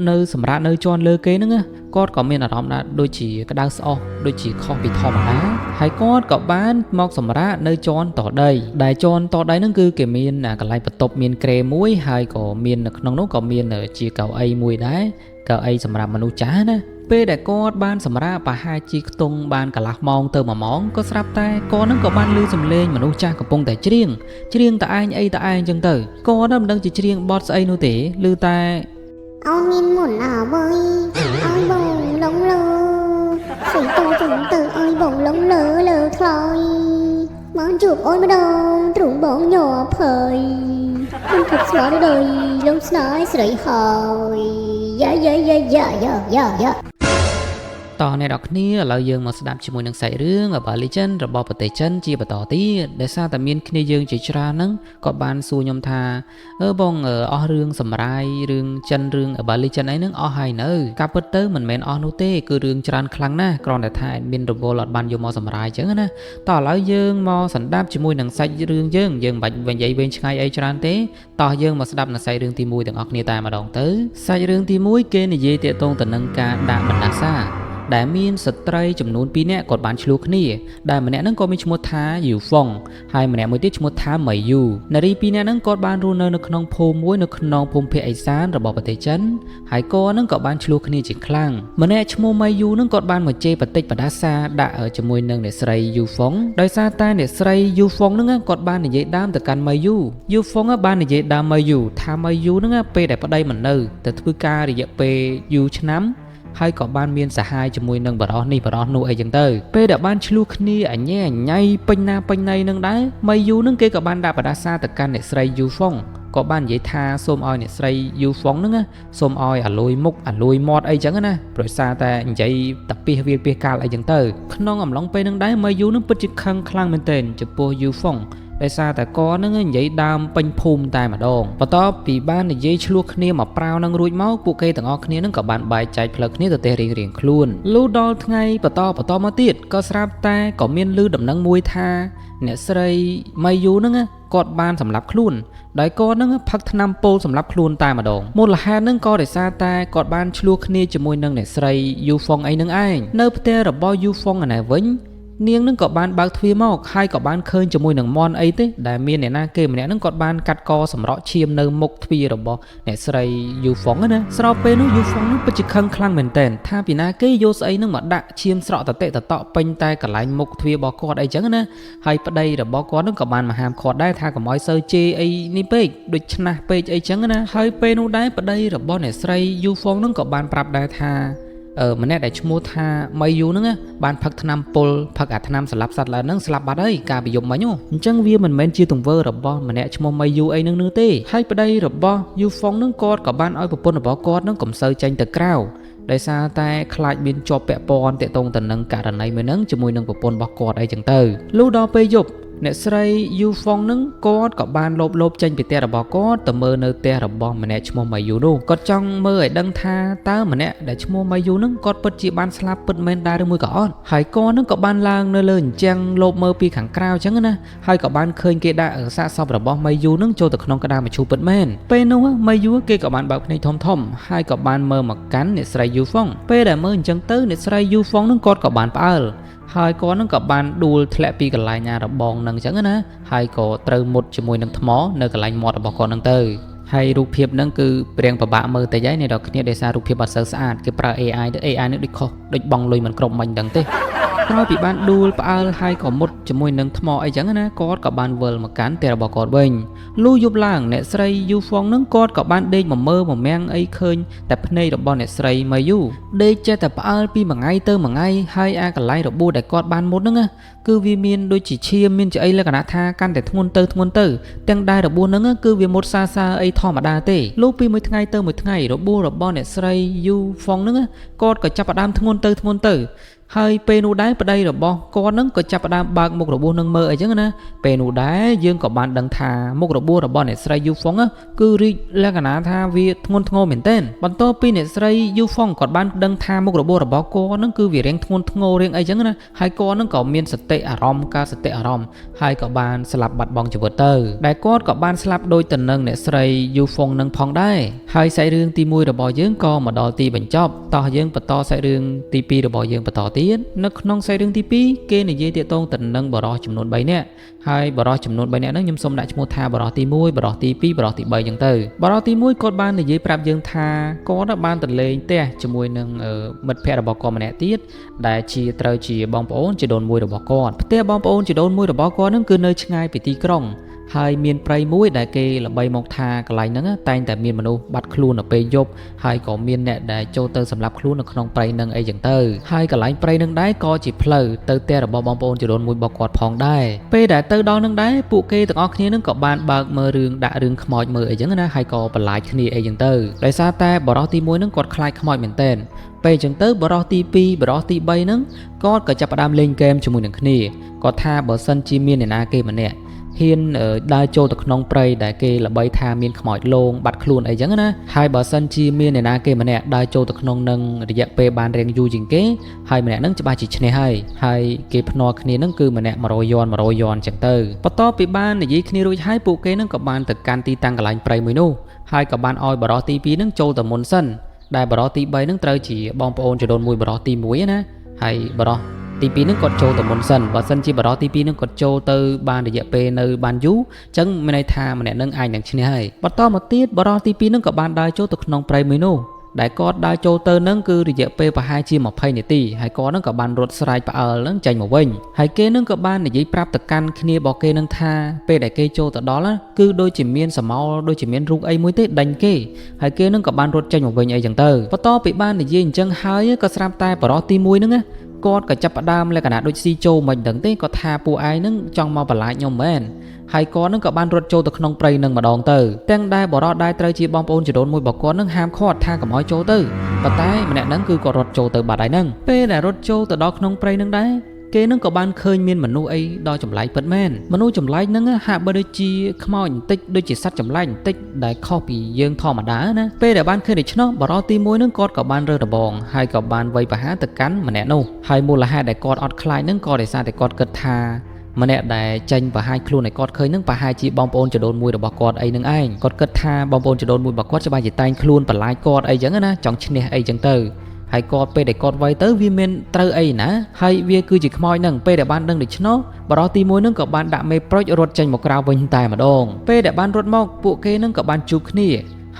នៅសម្រាប់នៅជន់លើគេហ្នឹងគាត់ក៏មានអារម្មណ៍ថាដូចជាក្តៅស្អុះដូចជាខុសពីធម្មតាហើយគាត់ក៏បានមកសម្រាប់នៅជន់តដីដែលជន់តដីហ្នឹងគឺគេមានកន្លែងបន្ទប់មានក្រែមួយហើយក៏មាននៅក្នុងនោះក៏មានជាកៅអីមួយដែរកៅអីសម្រាប់មនុស្សចាស់ណាពេលដែលគាត់បានសម្រាប់ប្រហែលជាខ្ទង់បានកន្លះម៉ោងទៅ1ម៉ោងក៏ស្រាប់តែគាត់នឹងក៏បានឮសំឡេងមនុស្សចាស់កំពុងតែច្រៀងតឯងអីតឯងចឹងទៅគាត់មិនដឹងជាច្រៀងបទស្អីនោះទេឮតែអូនមានមុនអើបើអើយបងលងលើស្អីទៅជុំទៅអើយបងលងលើខ្លោយមកជួបអូនម្ដងទ្រូងបងញ័រភ័យខ្ញុំគិតស្លោđờiលងស្នេហ៍ស្រីហើយយ៉ាតោះអ្នកនរគ្នាឥឡូវយើងមកស្ដាប់ជាមួយនឹងសាច់រឿងabout legend របស់ប្រទេសចិនជាបន្តទៀតដែលសារតែមានគ្នាយើងជាច្រើនហ្នឹងក៏បានសួរខ្ញុំថាបងអស់រឿងសម្រាយរឿងចិនរឿង about legend អីហ្នឹងអស់ហើយនៅការពិតទៅមិនមែនអស់នោះទេគឺរឿងច្រើនខ្លាំងណាស់គ្រាន់តែថាadminរវល់អត់បានយកមកសម្រាយអញ្ចឹងណាតោះឥឡូវយើងមកសន្តាប់ជាមួយនឹងសាច់រឿងយើងមិនបាច់និយាយវែងឆ្ងាយអីច្រើនទេតោះយើងមកស្ដាប់នៅសាច់រឿងទី1ទាំងអស់គ្នាតែម្ដងទៅសាច់រឿងទី1គេនិយាយទាក់ទងទៅនឹងការដាក់បណ្ដាសាដែលមានស្ត្រីចំនួន2នាក់គាត់បានឆ្លោះគ្នាដែលម្នាក់ហ្នឹងក៏មានឈ្មោះថាយូហ្វុងហើយម្នាក់មួយទៀតឈ្មោះថាម៉ៃយូនារី2នាក់ហ្នឹងគាត់បានរស់នៅក្នុងភូមិមួយនៅក្នុងភូមិភាគឦសានរបស់ប្រទេសចិនហើយគាត់ហ្នឹងក៏បានឆ្លោះគ្នាជាខ្លាំងម្នាក់ឈ្មោះម៉ៃយូហ្នឹងគាត់បានមកជេរបតិចបដាសាដាក់ជាមួយនឹងអ្នកស្រីយូហ្វុងដោយសារតែអ្នកស្រីយូហ្វុងហ្នឹងគាត់បាននិយាយដើមទៅកាន់ម៉ៃយូយូហ្វុងបាននិយាយដើមម៉ៃយូថាម៉ៃយូហ្នឹងពេលដែលប្តីមិននៅទៅធ្វើការរយៈពេលយូរឆ្នាំហើយក៏បានមានសហាយជាមួយនឹងបរោះនេះបរោះនោះអីចឹងទៅពេលដែលបានឆ្លោះគ្នាអញ៉ៃពេញណាពេញណៃនឹងដែរម៉ៃយូនឹងគេក៏បានដាក់បដាសាទៅកាន់អ្នកស្រីយូហ្វុងក៏បាននិយាយថាសូមឲ្យអ្នកស្រីយូហ្វុងហ្នឹងសូមឲ្យអាលួយមុខអាលួយមាត់អីចឹងណាព្រោះសារតែនិយាយតាពីវាពីកាលអីចឹងទៅក្នុងអំឡុងពេលហ្នឹងដែរម៉ៃយូនឹងពិតជាខឹងខ្លាំងមែនទែនចំពោះយូហ្វុងដោយសារតែគាត់នឹងនិយាយដើមពេញភូមិតែម្ដងបន្ទាប់ពីបាននិយាយឆ្លោះគ្នាមកប្រាវនឹងរួចមកពួកគេទាំងអស់គ្នានឹងក៏បានបែកចែកផ្លូវគ្នាទៅទេរៀងៗខ្លួនលុះដល់ថ្ងៃបន្តមកទៀតក៏ស្រាប់តែក៏មានឮដំណឹងមួយថាអ្នកស្រីម៉ៃយូនឹងគាត់បានសម្លាប់ខ្លួនដោយគាត់នឹងផឹកថ្នាំពុលសម្លាប់ខ្លួនតែម្ដងមូលហេតុនឹងក៏ដោយសារតែគាត់បានឆ្លោះគ្នាជាមួយនឹងអ្នកស្រីយូហ្វុងអីនឹងឯងនៅផ្ទះរបស់យូហ្វុងឯណែវិញនាងនឹងក៏បានបើកទ្វារមកហើយក៏បានឃើញជាមួយនឹងមន់អីទេដែលមានអ្នកណាគេម្នាក់នឹងគាត់បានកាត់កសម្រក់ឈាមនៅមុខទ្វាររបស់អ្នកស្រីយូហ្វុងណាស្របពេលនោះយូហ្វុងនឹងពិតជាខឹងខ្លាំងមែនតើថាពីណាគេយកស្អីនឹងមកដាក់ឈាមស្រក់តតិតតក់ពេញតែកន្លែងមុខទ្វាររបស់គាត់អីចឹងណាហើយប្តីរបស់គាត់នឹងក៏បានមកហាមឃាត់ដែរថាកុំឲ្យសូវជេរអីនេះពេកដូចឆ្នះពេកអីចឹងណាហើយពេលនោះដែរប្តីរបស់អ្នកស្រីយូហ្វុងនឹងក៏បានប្រាប់ដែរថាម្នាក់ដែលឈ្មោះថាម៉ៃយូហ្នឹងបានផឹកថ្នាំពុលផឹកអាថ្នាំសម្លាប់សត្វឡើយហ្នឹងស្លាប់បាត់ហើយកាលពីយប់មិញអញ្ចឹងវាមិនមែនជាទង្វើរបស់ម្នាក់ឈ្មោះម៉ៃយូអីហ្នឹងទេហើយប្តីរបស់យូហ្វុងហ្នឹងគាត់ក៏បានឲ្យប្រពន្ធរបស់គាត់ហ្នឹងកុំសូវចេញទៅក្រៅដោយសារតែខ្លាចមានជាប់ពាក់ព័ន្ធតាក់ទងទៅនឹងករណីមួយហ្នឹងជាមួយនឹងប្រពន្ធរបស់គាត់អីចឹងទៅលុះដល់ពេលយប់អ្នកស្រីយូហ្វុងនឹងគាត់ក៏បានលោបចេញពីផ្ទះរបស់គាត់ទៅមើលនៅផ្ទះរបស់ម្នាក់ឈ្មោះម៉ៃយូនោះគាត់ចង់មើលឲ្យដឹងថាតើម្នាក់ដែលឈ្មោះម៉ៃយូនឹងគាត់ពិតជាបានស្លាប់ពិតមែនដែរឬមួយក៏អត់ហើយគាត់នឹងក៏បានឡើងនៅលើអញ្ចឹងលោបមើលពីខាងក្រៅអញ្ចឹងណាហើយក៏បានឃើញគេដាក់សាកសពរបស់ម៉ៃយូនឹងចូលទៅក្នុងក្តារមឈូសពិតមែនពេលនោះម៉ៃយូគេក៏បានបើកភ្នែកធំហើយក៏បានមើលមកកាន់អ្នកស្រីយូហ្វុងពេលដែលមើលអញ្ចឹងទៅអ្នកស្រីយូហ្វុងនឹងគាត់ក៏បានផ្អើលហើយគាត់នឹងក៏បានដួលធ្លាក់ពីកន្លែងរបងនឹងអញ្ចឹងណាហើយក៏ត្រូវមុតជាមួយនឹងថ្មនៅកន្លែងមាត់របស់គាត់នឹងទៅហើយរូបភាពហ្នឹងគឺព្រៀងពិបាកមើលតែយាយអ្នកនរគ្នាដោយសាររូបភាពអត់សូវស្អាតគេប្រើ AI ទៅ AI នេះដូចខុសដូចបងលុយមិនគ្រប់មិញដឹងទេក្រោយពីបានដួលផ្អើលហើយក៏មុតជាមួយនឹងថ្មអីចឹងណាគាត់ក៏បានវិលមកកាន់ផ្ទះរបស់គាត់វិញលុះយប់ឡើងអ្នកស្រីយូហ្វុងនឹងគាត់ក៏បានដេកមកមើលមកមាំងអីឃើញតែភ្នែករបស់អ្នកស្រីម៉ៃយូដេកចេះតែផ្អើលពីមួយថ្ងៃទៅមួយថ្ងៃហើយអាកន្លែងរបួសដែលគាត់បានមុតហ្នឹងគឺវាមានដូចជាឈាមមានជាអីលក្ខណៈថាកាន់តែធ្ងន់ទៅទាំងដែររបួសហ្នឹងគឺវាមុតសាអីធម្មតាទេលុះពីមួយថ្ងៃទៅមួយថ្ងៃរបួសរបស់អ្នកស្រីយូហ្វុងហ្នឹងគាត់ក៏ចាប់ផ្ដើមធ្ងន់ទៅ ហើយពេលនោះដែរប្តីរបស់គាត់នឹងក៏ចាប់ផ្ដើមបើកមុខរបួសនឹងមើលអីចឹងណាពេលនោះដែរយើងក៏បានដឹងថាមុខរបួសរបស់អ្នកស្រីយូហ្វុងគឺរីកលក្ខណៈថាវាធ្ងន់ធ្ងរមែនទែនបន្ទាប់ពីអ្នកស្រីយូហ្វុងគាត់បានដឹងថាមុខរបួសរបស់គាត់នឹងគឺវារៀងធ្ងន់ធ្ងររៀងអីចឹងណាហើយគាត់នឹងក៏មានសតិអារម្មណ៍ការសតិអារម្មណ៍ហើយក៏បានស្លាប់បាត់បង់ជីវិតទៅដែលគាត់ក៏បានស្លាប់ដោយទៅនឹងអ្នកស្រីយូហ្វុងនឹងផងដែរហើយសាច់រឿងទី1របស់យើងក៏មកដល់ទីបញ្ចប់តោះយើងបន្តសាច់រឿងទី2របស់យើងបន្តទៀតនៅក្នុងសាច់រឿងទី2គេនិយាយទាក់ទងទៅនឹងបរិសចំនួន3នាក់ហើយបរិសចំនួន3នាក់ហ្នឹងខ្ញុំសូមដាក់ឈ្មោះថាបរិសទី1បរិសទី2បរិសទី3ចឹងទៅបរិសទី1គាត់បាននិយាយប្រាប់យើងថាគាត់បានទៅលេងផ្ទះជាមួយនឹងមិត្តភ័ក្តិរបស់គាត់ម្នាក់ទៀតដែលជាត្រូវជាបងប្អូនជីដូនមួយរបស់គាត់ផ្ទះបងប្អូនជីដូនមួយរបស់គាត់ហ្នឹងគឺនៅឆ្ងាយពីទីក្រុងហើយមានព្រៃមួយដែលគេល្បីមកថាកន្លែងហ្នឹងតែងតែមានមនុស្សបាត់ខ្លួននៅពេលយប់ហើយក៏មានអ្នកដែលចូលទៅសម្លាប់ខ្លួននៅក្នុងព្រៃហ្នឹងអីចឹងទៅហើយកន្លែងព្រៃហ្នឹងដែរក៏ជាផ្លូវទៅផ្ទះរបស់បងប្អូនជីដូនមួយរបស់គាត់ផងដែរពេលដែលទៅដល់ហ្នឹងដែរពួកគេទាំងអស់គ្នាហ្នឹងក៏បានបើកមើលរឿងដាក់រឿងខ្មោចមើលអីចឹងណាហើយក៏បន្លាចគ្នាអីចឹងទៅដោយសារតែបរិសទី1ហ្នឹងគាត់ខ្លាចខ្មោចមែនទែនពេលអញ្ចឹងទៅបរិសទី2បរិសទី3ហ្នឹងគាត់ក៏ចាប់ផ្ដើមលេងហ្គេមជាមួយនឹងគ្នាគាត់ថាបើសិនជាមានអ្នកណាគេម្នាក់ហ៊ានដើរចូលទៅក្នុងព្រៃដែលគេល្បីថាមានខ្មោចលងបាត់ខ្លួនអីចឹងណាហើយបើសិនជាមានអ្នកណាគេម្នាក់ដើរចូលទៅក្នុងនឹងរយៈពេលបានរៀងយូរជាងគេហើយម្នាក់ហ្នឹងច្បាស់ជាឈ្នះហើយគេភ្នាល់គ្នាហ្នឹងគឺម្នាក់100យន់ចឹងទៅបន្ទាប់ពីបាននិយាយគ្នារួចហើយពួកគេហ្នឹងក៏បានទៅកាន់ទីតាំងកន្លែងព្រៃមួយនោះហើយក៏បានឲ្យបរិសទី2ហ្នឹងចូលទៅមុនសិនដែលបរិសទី3ហ្នឹងត្រូវជាបងប្អូនជីដូនមួយបរិសទី1ណាហើយបរិសទី2ហ្នឹងគាត់ចូលទៅមុនសិនបើសិនជាបរិសទី2ហ្នឹងគាត់ចូលទៅបានរយៈពេលនៅបានយូរអញ្ចឹងមានន័យថាម្នាក់ហ្នឹងអាចនឹងឈ្នះហើយបន្តមកទៀតបរិសទី2ហ្នឹងក៏បានដើរចូលទៅក្នុងព្រៃមួយនោះដែលគាត់ដើរចូលទៅហ្នឹងគឺរយៈពេលប្រហែលជា20នាទីហើយគាត់ហ្នឹងក៏បានរត់ស្រែកផ្អើលហ្នឹងចេញមកវិញហើយគេហ្នឹងក៏បាននិយាយប្រាប់ទៅកាន់គ្នារបស់គេហ្នឹងថាពេលដែលគេចូលទៅដល់គឺដូចជាមានសមោលដូចជាមានរូបអីមួយទេដេញគេហើយគេហ្នឹងក៏បានរត់ចេញមកវិញអីចឹងទៅបន្តពីបាននិយាយអញ្ចឹងហើយក៏ស្រាប់តែបរិសទី1ហ្នឹងណាគាត់ក៏ចាប់ផ្ដើមលក្ខណៈដូចស៊ីចូលមិនដឹងទេគាត់ថាពួកឯងហ្នឹងចង់មកបន្លាចខ្ញុំមែនហើយគាត់នឹងក៏បានរត់ចូលទៅក្នុងព្រៃនឹងម្ដងទៅទាំងដែរបរិសដែរត្រូវជាបងប្អូនជីដូនមួយរបស់គាត់នឹងហាមឃាត់ថាកុំឲ្យចូលទៅប៉ុន្តែម្នាក់ហ្នឹងគឺគាត់រត់ចូលទៅបាត់ហើយហ្នឹងពេលដែលរត់ចូលទៅដល់ក្នុងព្រៃនឹងដែរគេនឹងក៏បានឃើញមានមនុស្សអីដល់ចម្លែកពិតមែនមនុស្សចម្លែកហ្នឹងហាក់បីដូចជាខ្មោចបន្តិចដូចជាសត្វចម្លែកបន្តិចដែលខុសពីយើងធម្មតាណាពេលដែលបានឃើញដូច្នោះបរិសទី1ហ្នឹងគាត់ក៏បានរើសរបងហើយក៏បានវាយប្រហារទៅកាន់ម្នាក់នោះហើយមូលហេតុដែលគាត់អត់ខ្លាចហ្នឹងក៏ដោយសារតែគាត់គិតថាម្នាក់ដែលចេញបង្ហាញខ្លួនឲ្យគាត់ឃើញនឹងប្រហែលជាបងប្អូនជីដូនមួយរបស់គាត់អីនឹងឯងគាត់គិតថាបងប្អូនជីដូនមួយរបស់គាត់ច្បាស់ជាតែងខ្លួនបន្លាចគាត់អីចឹងណាចង់ឈ្នះអីចឹងទៅហើយគាត់ពេលដែលគាត់វាយទៅវាមានត្រូវអីណាហើយវាគឺជាខ្មោចហ្នឹងពេលដែលបានដឹងដូច្នោះបរិសទី1ហ្នឹងក៏បានដាក់មេប្រូចរត់ចេញមកក្រៅវិញតែម្ដងពេលដែលបានរត់មកពួកគេហ្នឹងក៏បានជួបគ្នា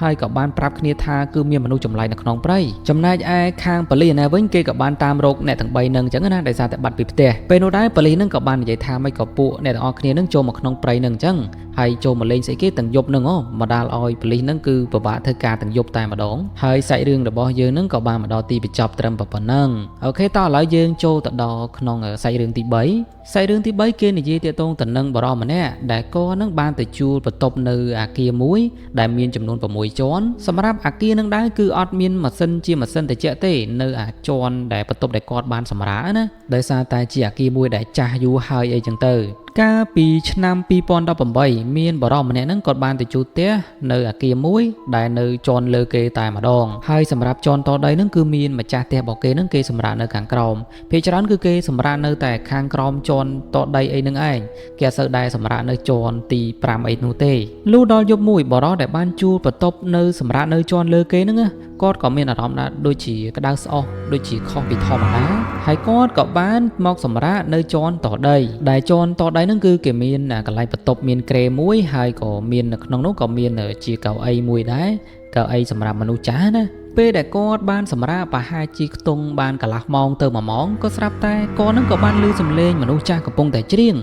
ហើយក៏បានប្រាប់គ្នាថាគឺមានមនុស្សចម្លែកនៅក្នុងព្រៃចំណែកឯខាងប៉ូលីសណាវិញគេក៏បានតាមរកអ្នកទាំង3ហ្នឹងអញ្ចឹងណាដោយសារតែបាត់ពីផ្ទះពេលនោះដែរប៉ូលីសហ្នឹងក៏បាននិយាយថាមិនក៏ពួកអ្នកទាំងអស់គ្នាហ្នឹងចូលមកក្នុងព្រៃហ្នឹងអញ្ចឹងហើយចូលមកលេងស្អីគេទាំងយប់ហ្នឹងមកដាល់ឲ្យប៉ូលីសហ្នឹងគឺពិបាកធ្វើការទាំងយប់តែម្ដងហើយសាច់រឿងរបស់យើងហ្នឹងក៏បានមកដល់ទីបញ្ចប់ត្រឹមប៉ុណ្ណឹងអូខេតោះឥឡូវយើងចូលទៅដល់ក្នុងសាច់រឿងទី3សាច់រឿងទី3គេនិយាយទាក់ទងទៅនឹងបរិសម្នាក់ដែលគាត់ហ្នឹងបានទៅជួលបន្ទប់នៅអាគារមួយដែលមានចំនួន6ជាន់សម្រាប់អាគារហ្នឹងដែរគឺអត់មានម៉ាស៊ីនជាម៉ាស៊ីនត្រជាក់ទេនៅជាន់ដែលបន្ទប់ដែលគាត់បានសម្រាកណាដោយសារតែជាអាគារមួយដែលចាស់យូរហើយអីចឹងទៅកាលពីឆ្នាំ2018មានបរិសម្នាក់ហ្នឹងគាត់បានទៅជួលផ្ទះនៅអាគារមួយដែលនៅជាន់លើគេតែម្ដងហើយសម្រាប់ជាន់តដីហ្នឹងគឺមានម្ចាស់ផ្ទះរបស់គេហ្នឹងគេសម្រាកនៅខាងក្រោមភាគច្រើនគឺគេសម្រាកនៅតែខាងក្រោមជាន់តដីអីហ្នឹងឯងគេអត់សូវដែរសម្រាកនៅជាន់ទី5អីនោះទេលុះដល់យប់មួយបរិសដែលបានជួលបន្ទប់នៅសម្រាកនៅជាន់លើគេហ្នឹងគាត់ក៏មានអារម្មណ៍ថាដូចជាក្តៅស្អុះដូចជាខុសពីធម្មតាហើយគាត់ក៏បានមកសម្រាកនៅជាន់តដីដែលជាន់តដីហ្នឹងគឺគេមានកន្លែងបន្ទប់មានគ្រែមួយហើយក៏មាននៅក្នុងនោះក៏មានជាកៅអីមួយដែរកៅអីសម្រាប់មនុស្សចាស់ណាពេលដែលគាត់បានសម្រាកប្រហែលជាខ្ទង់បានកន្លះម៉ោងទៅ1ម៉ោងក៏ស្រាប់តែគាត់នឹងក៏បានឮសំឡេងមនុស្សចាស់កំពុងតែច្រៀង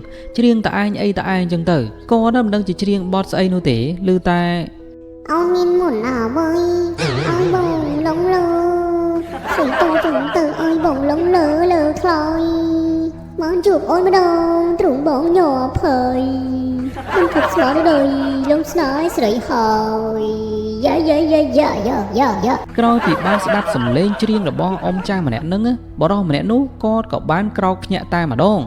តឯងអីតឯងចឹងទៅគាត់មិនដឹងជាច្រៀងបទស្អីនោះទេឮតែអូនមានមុនអ្វីឲ្យបងលងលើស្រីតូចទៅឲ្យបងលងលើខ្លោយមកជួបអូនម្ដងទ្រូងបងញ័រភ័យមិនគិតស្លាប់đờiលងស្នេហ៍ស្រីហើយយាយ ក្រោយពីបានស្ដាប់សំឡេងច្រៀងរបស់អ៊ំចាស់ម្នាក់ហ្នឹងបរិសម្នាក់នោះគាត់ក៏បានក្រោកភ្ញាក់តែម្ដង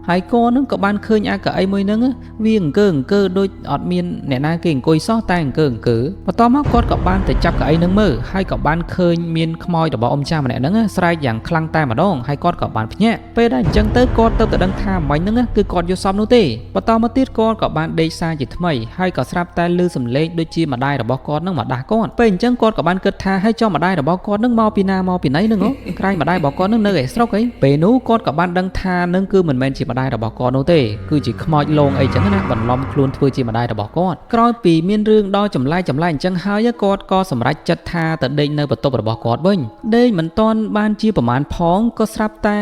ហើយគាត់នឹងក៏បានឃើញអាកៅអីមួយហ្នឹងវាអង្គើដូចអត់មានអ្នកណាគេអង្គុយសោះតែអង្គើបន្ទាប់មកគាត់ក៏បានទៅចាប់កៅអីហ្នឹងមើលហើយក៏បានឃើញមានខ្មោចរបស់អ៊ំចាស់ម្នាក់ហ្នឹងស្រែកយ៉ាងខ្លាំងតែម្ដងហើយគាត់ក៏បានភ្ញាក់ពេលដែលអញ្ចឹងទៅគាត់ទៅដឹងថាមិញហ្នឹងគឺគាត់យកសពនោះទេបន្តមកទៀតគាត់ក៏បានដេកសារជាថ្មីហើយក៏ស្រាប់តែឮសំឡេងដូចជាម្ដាយរបស់គាត់ហ្នឹងមកដាស់គាត់ពេលអញ្ចឹងគាត់ក៏បានគិតថាហើយចុះម្ដាយរបស់គាត់ហ្នឹងមកពីណាមកពីណីហ្នឹងក្រែងម្ដាយរបស់គាត់ហ្នឹងនៅឯស្រុកអីពេលនោះគាត់ក៏បានដឹងថានឹងគឺមិនមែនជាម្ដាយរបស់គាត់នោះទេគឺជាខ្មោចលងអីចឹងណាបន្លំខ្លួនធ្វើជាម្ដាយរបស់គាត់ក្រោយពីមានរឿងដល់ចម្លែកអញ្ចឹងហើយគាត់ក៏សម្រេចចិត្តថាទៅដេកនៅបន្ទប់របស់គាត់វិញដេកមិនទាន់បានជាប្រមាណផងក៏ស្រាប់តែ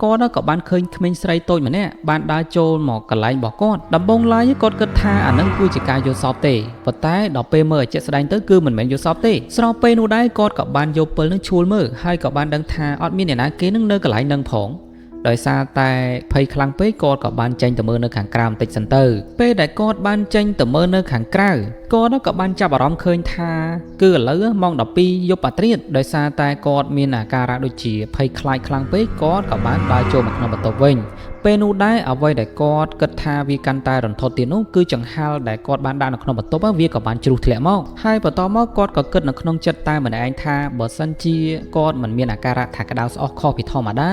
គាត់ក៏បានឃើញក្មេងស្រីតូចម្នាក់បានដើរចូលមកកន្លែងរបស់គាត់ដំបូងឡើយគាត់គិតថាអានឹងគឺជាការយកសពទេប៉ុន្តែដល់ពេលមើលឲ្យជាក់ស្ដែងទៅគឺមិនមែនយកសពទេស្របពេលនោះដែរគាត់ក៏បានយកពិលនឹងឈួលមើលហើយក៏បានដឹងថាអត់មានអ្នកណាគេនឹងនៅកន្លែងនឹងផងដោយសារតែភ័យខ្លាំងពេកគាត់ក៏បានចេញទៅមើលនៅខាងក្រៅបន្តិចសិនទៅពេលដែលគាត់បានចេញទៅមើលនៅខាងក្រៅគាត់ក៏បានចាប់អារម្មណ៍ឃើញថាគឺឥឡូវម៉ោង12យប់អាត្រៀតដោយសារតែគាត់មានអាការៈដូចជាភ័យខ្លាចខ្លាំងពេកគាត់ក៏បានដើរចូលមកក្នុងបន្ទប់វិញពេលនោះដែរអ្វីដែលគាត់គិតថាវាកាន់តែរន្ធត់ទៀតនោះគឺចង្ហាល់ដែលគាត់បានដាក់នៅក្នុងបន្ទប់វាក៏បានជ្រុះធ្លាក់មកហើយបន្តមកគាត់ក៏គិតនៅក្នុងចិត្តតែម្នាក់ឯងថាបើសិនជាគាត់មិនមានអាការៈថាក្តៅស្អុះខុសពីធម្មតា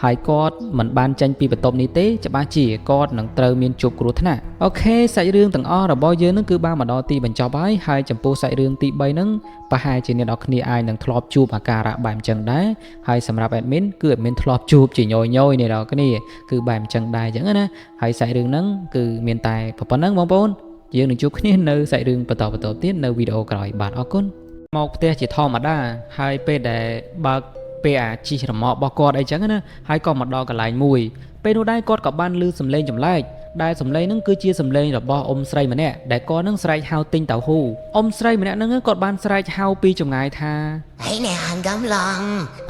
ហើយគាត់មិនបានចេញពីបន្ទប់នេះទេច្បាស់ជាគាត់នឹងត្រូវមានជួបគ្រោះថ្នាក់អូខេសាច់រឿងទាំងអស់របស់យើងនឹងគឺបានមកដល់ទីបញ្ចប់ហើយចំពោះសាច់រឿងទី3ហ្នឹងប្រហែលជាអ្នកនរគ្នាអាចនឹងធ្លាប់ជួបអាការៈបែបអញ្ចឹងដែរហើយសម្រាប់ admin គឺ admin ធ្លាប់ជួបជាញយអ្នកនរគ្នាគឺបែបអញ្ចឹងដែរអញ្ចឹងណាហើយសាច់រឿងហ្នឹងគឺមានតែប៉ុណ្្នឹងបងប្អូនយើងនឹងជួបគ្នានៅសាច់រឿងបន្តទៀតនៅវីដេអូក្រោយបាទអរគុណមកផ្ទះជាធម្មតាហើយពេលដែលបើកពេលអាជីរម៉ករបស់គាត់អីចឹងណាហើយក៏មកដល់កន្លែងមួយពេលនោះដែរគាត់ក៏បានឮសំឡេងចម្លែកដែលសំឡេងហ្នឹងគឺជាសំឡេងរបស់អ៊ំស្រីម្នាក់ដែលគាត់នឹងស្រែកហៅទិញតៅហ៊ូអ៊ំស្រីម្នាក់ហ្នឹងគាត់បានស្រែកហៅពីចម្ងាយថាហើយអ្នកហងកំឡង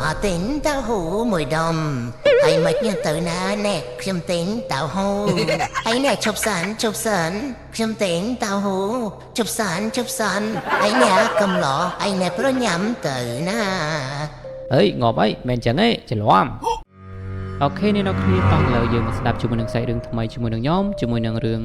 អត់ទិញតៅហ៊ូមួយដុំហើយមិនញ៉ាំទៅណាណែខ្ញុំទិញតៅហ៊ូហើយអ្នកជប់សានខ្ញុំទិញតៅហ៊ូជប់សានហើយអ្នកកំឡងហើយអ្នកប្រញាំទៅណាអើយងាប់អីមិនចឹងទេច្រឡំអូខេអ្នកនរគ្នាតោះឥឡូវយើងមកស្ដាប់ជាមួយនឹងសាច់រឿងថ្មីជាមួយនឹងខ្ញុំជាមួយនឹងរឿង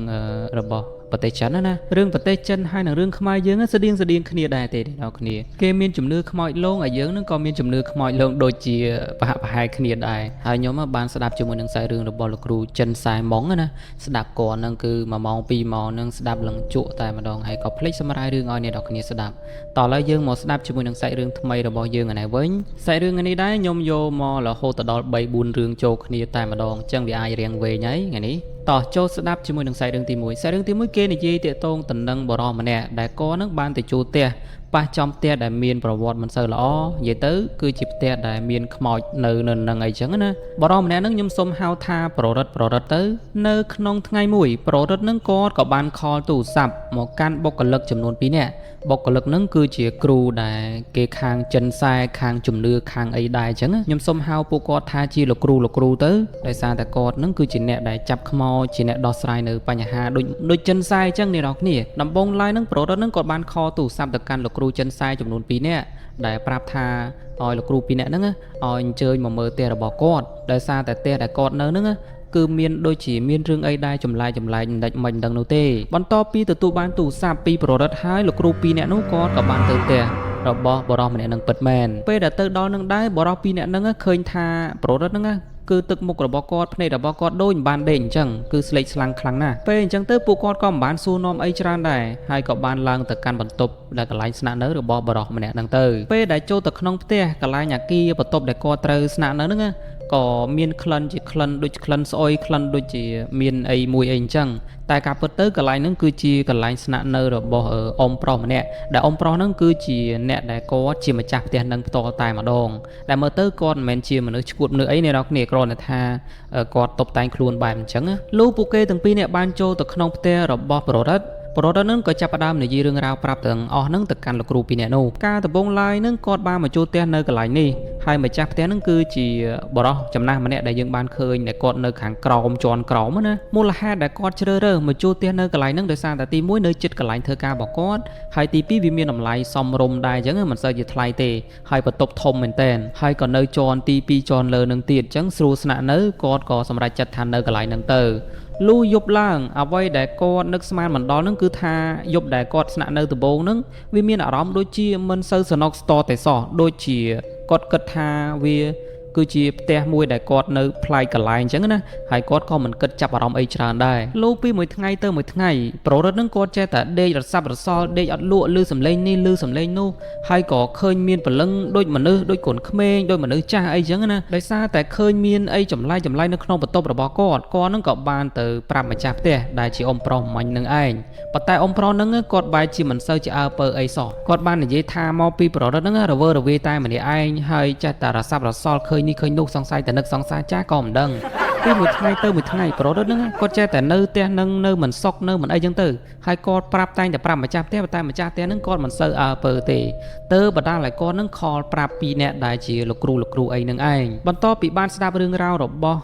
របស់ប្រទេសចិនណារឿងប្រទេសចិនហើយនឹងរឿងខ្មែរយើងស្តៀងគ្នាដែរទេអ្នកនរគ្នាគេមានជំនឿខ្មោចលងហើយយើងនឹងក៏មានជំនឿខ្មោចលងដូចជាប្រហាក់ប្រហែលគ្នាដែរហើយខ្ញុំបានស្ដាប់ជាមួយនឹងសាច់រឿងរបស់លោកគ្រូចិនសែម៉ុងណាស្ដាប់គាត់នឹងគឺ1ម៉ោង2ម៉ោងនឹងស្ដាប់លឹងជក់តែម្ដងហើយក៏ភ្លេចសម្រាយរឿងឲ្យអ្នកនរគ្នាស្ដាប់តោះឥឡូវយើងមកស្ដាប់ជាមួយនឹងសាច់រឿងថ្មីរបស់យើងឯនេះវិញសាច់រឿងនេះដែរខ្ញុំយកមករហូតដល់3 4រឿងចូលគ្នាតែម្ដងអញ្ចឹងវាអាចរៀងវែងហើយថ្ងៃនេះតោះចូលស្ដាប់ជាមួយនឹងសាច់រឿងទី1សាច់រឿងទី1គេនិយាយតាក់ទងទៅនឹងបរិសម្នាក់ដែលគាត់នឹងបានទៅជួលផ្ទះប៉ះចំផ្ទះដែលមានប្រវត្តិមិនសូវល្អនិយាយទៅគឺជាផ្ទះដែលមានខ្មោចនៅនឹងអីចឹងណាបរិសម្នាក់នឹងខ្ញុំសុំហៅថាប្ររិទ្ធទៅនៅក្នុងថ្ងៃមួយប្ររិទ្ធនឹងគាត់ក៏បានខលទូរស័ព្ទមកកាន់បុគ្គលិកចំនួន2នាក់បុគ្គលិកនឹងគឺជាគ្រូដែលគេខាងចិនសែខាងជំនឿខាងអីដែរចឹងខ្ញុំសុំហៅពួកគាត់ថាជាលោកគ្រូទៅដោយសារតែគាត់នឹងគឺជាអ្នកដែលចាប់ខ្មោចជាអ្នកដោះស្រាយនៅបញ្ហាដូចចិនសែចឹងអ្នកនរគ្នាដំបងឡើយនឹងប្ររិទ្ធនឹងគាត់បានខលទូរស័ព្ទទៅកាន់លោកគ្រូចិនសែចំនួន2នាក់ដែលប្រាប់ថាឲ្យលោកគ្រូ2នាក់ហ្នឹងឲ្យអញ្ជើញមកមើលផ្ទះរបស់គាត់ដោយសារតែផ្ទះដែលគាត់នៅហ្នឹងគឺមានដូចជាមានរឿងអីដែរចម្លែកមិនមិនដឹងនោះទេបន្ទាប់ពីទទួលបានទូរស័ព្ទពីប្ររិទ្ធហើយលោកគ្រូ2នាក់នោះគាត់ក៏បានទៅផ្ទះរបស់បរិសម្នាក់នឹងពិតមែនពេលដែលទៅដល់នឹងដែរបរិស2នាក់ហ្នឹងឃើញថាប្ររិទ្ធហ្នឹងគឺទឹកមុខរបស់គាត់ភ្នែករបស់គាត់ដូចមិនបានដេកអញ្ចឹងគឺស្លេកស្លាំងខ្លាំងណាស់ពេលអញ្ចឹងទៅពួកគាត់ក៏មិនបានសួរនាំអីច្រើនដែរហើយក៏បានឡើងទៅកាន់បន្ទប់ដែលកន្លែងស្នាក់នៅរបស់បរិសម្នាក់ហ្នឹងទៅពេលដែលចូលទៅក្នុងផ្ទះកន្លែងអាគារបន្ទប់ដែលគាត់ត្រូវស្នាក់នៅហ្នឹងក៏មានក្លិនជាក្លិនដូចក្លិនស្អុយក្លិនដូចជាមានអីមួយអីអញ្ចឹងតែការពិតទៅកន្លែងហ្នឹងគឺជាកន្លែងស្នាក់នៅរបស់អ៊ំប្រុសម្នាក់ដែលអ៊ំប្រុសហ្នឹងគឺជាអ្នកដែលគាត់ជាម្ចាស់ផ្ទះហ្នឹងផ្ទាល់តែម្ដងដែលមើលទៅគាត់មិនមែនជាមនុស្សឈួតមនុស្សអីអ្នកនរគ្នាគ្រាន់តែថាគាត់តុបតែងខ្លួនបែបអញ្ចឹងលុះពួកគេទាំងពីរនាក់បានចូលទៅក្នុងផ្ទះរបស់ប្ររិទ្ធនឹងក៏ចាប់ផ្ដើមនិយាយរឿងរ៉ាវប្រាប់ទាំងអស់ហ្នឹងទៅកាន់លោកគ្រូ2នាក់នោះការដំបងឡើយនឹងគាត់បានមកជួលផ្ទះនៅកន្លែងនេះ ហើយម្ចាស់ផ្ទះហ្នឹងគឺជាបរិសចំណាស់ម្នាក់ដែលយើងបានឃើញដែលគាត់នៅខាងក្រោមជាន់ក្រោមណាមូលហេតុដែលគាត់ជ្រើសរើសមកជួលផ្ទះនៅកន្លែងហ្នឹងដោយសារតែទី1នៅជិតកន្លែងធ្វើការរបស់គាត់ហើយទី2វាមានតម្លៃសមរម្យដែរអញ្ចឹងមិនសូវជាថ្លៃទេហើយបន្ទប់ធំមែនតើហើយក៏នៅជាន់ទី2ជាន់លើនឹងទៀតអញ្ចឹងស្រួលស្នាក់នៅគាត់ក៏សម្រេចចិត្តថានៅកន្លែងហ្នឹងទៅលុះយប់ឡើងអ្វីដែលគាត់នឹកស្មានមិនដល់ហ្នឹងគឺថាយប់ដែលគាត់ស្នាក់នៅដំបូងហ្នឹងវាមានអារម្មណ៍ដូចជាមិនសូវសនុកស្ទទេសោះដូចជាគាត់គិតថាវាគឺជាផ្ទះមួយដែលគាត់នៅផ្លែកន្លែងអញ្ចឹងណាហើយគាត់ក៏មិនគិតចាប់អារម្មណ៍អីច្រើនដែរលុះពីមួយថ្ងៃទៅមួយថ្ងៃប្ររិទ្ធហ្នឹងគាត់ចេះតែដេករសាប់រសល់ដេកអត់លក់ឮសំឡេងនេះឮសំឡេងនោះហើយក៏ឃើញមានព្រលឹងដូចមនុស្សដូចកូនក្មេងដូចមនុស្សចាស់អីចឹងណាដោយសារតែឃើញមានអីចម្លែកនៅក្នុងបន្ទប់របស់គាត់ហ្នឹងក៏បានទៅប្រាប់ម្ចាស់ផ្ទះដែលជាអ៊ំប្រុសមិញនឹងឯងប៉ុន្តែអ៊ំប្រុសហ្នឹងគាត់បែរជាមិនសូវជាអើពើអីសោះគាត់បាននិយាយថាមកពីប្ររិទ្ធហ្នឹងរវើរវាយតែម្នាក់ឯងហើយចេះតែរសាប់រសល់ឃើញនេះឃើញនោះសង្ស័យតែនឹកសង្សារចាស់ក៏មិនដឹងពីមួយថ្ងៃទៅមួយថ្ងៃប្ររិទ្ធហ្នឹងគាត់ចេះតែនៅផ្ទះហ្នឹងនៅមិនសុខនៅមិនអីចឹងទៅហើយគាត់ប្រាប់តែងតែប្រាប់ម្ចាស់ផ្ទះតែម្ចាស់ផ្ទះហ្នឹងគាត់មិនសូវអើពើទេទៅបណ្ដាលឲ្យគាត់ហ្នឹងខលប្រាប់ពីអ្នកដែលជាលោកគ្រូអីហ្នឹងឯងបន្ទាប់ពីបានស្ដាប់រឿងរ៉ាវរបស់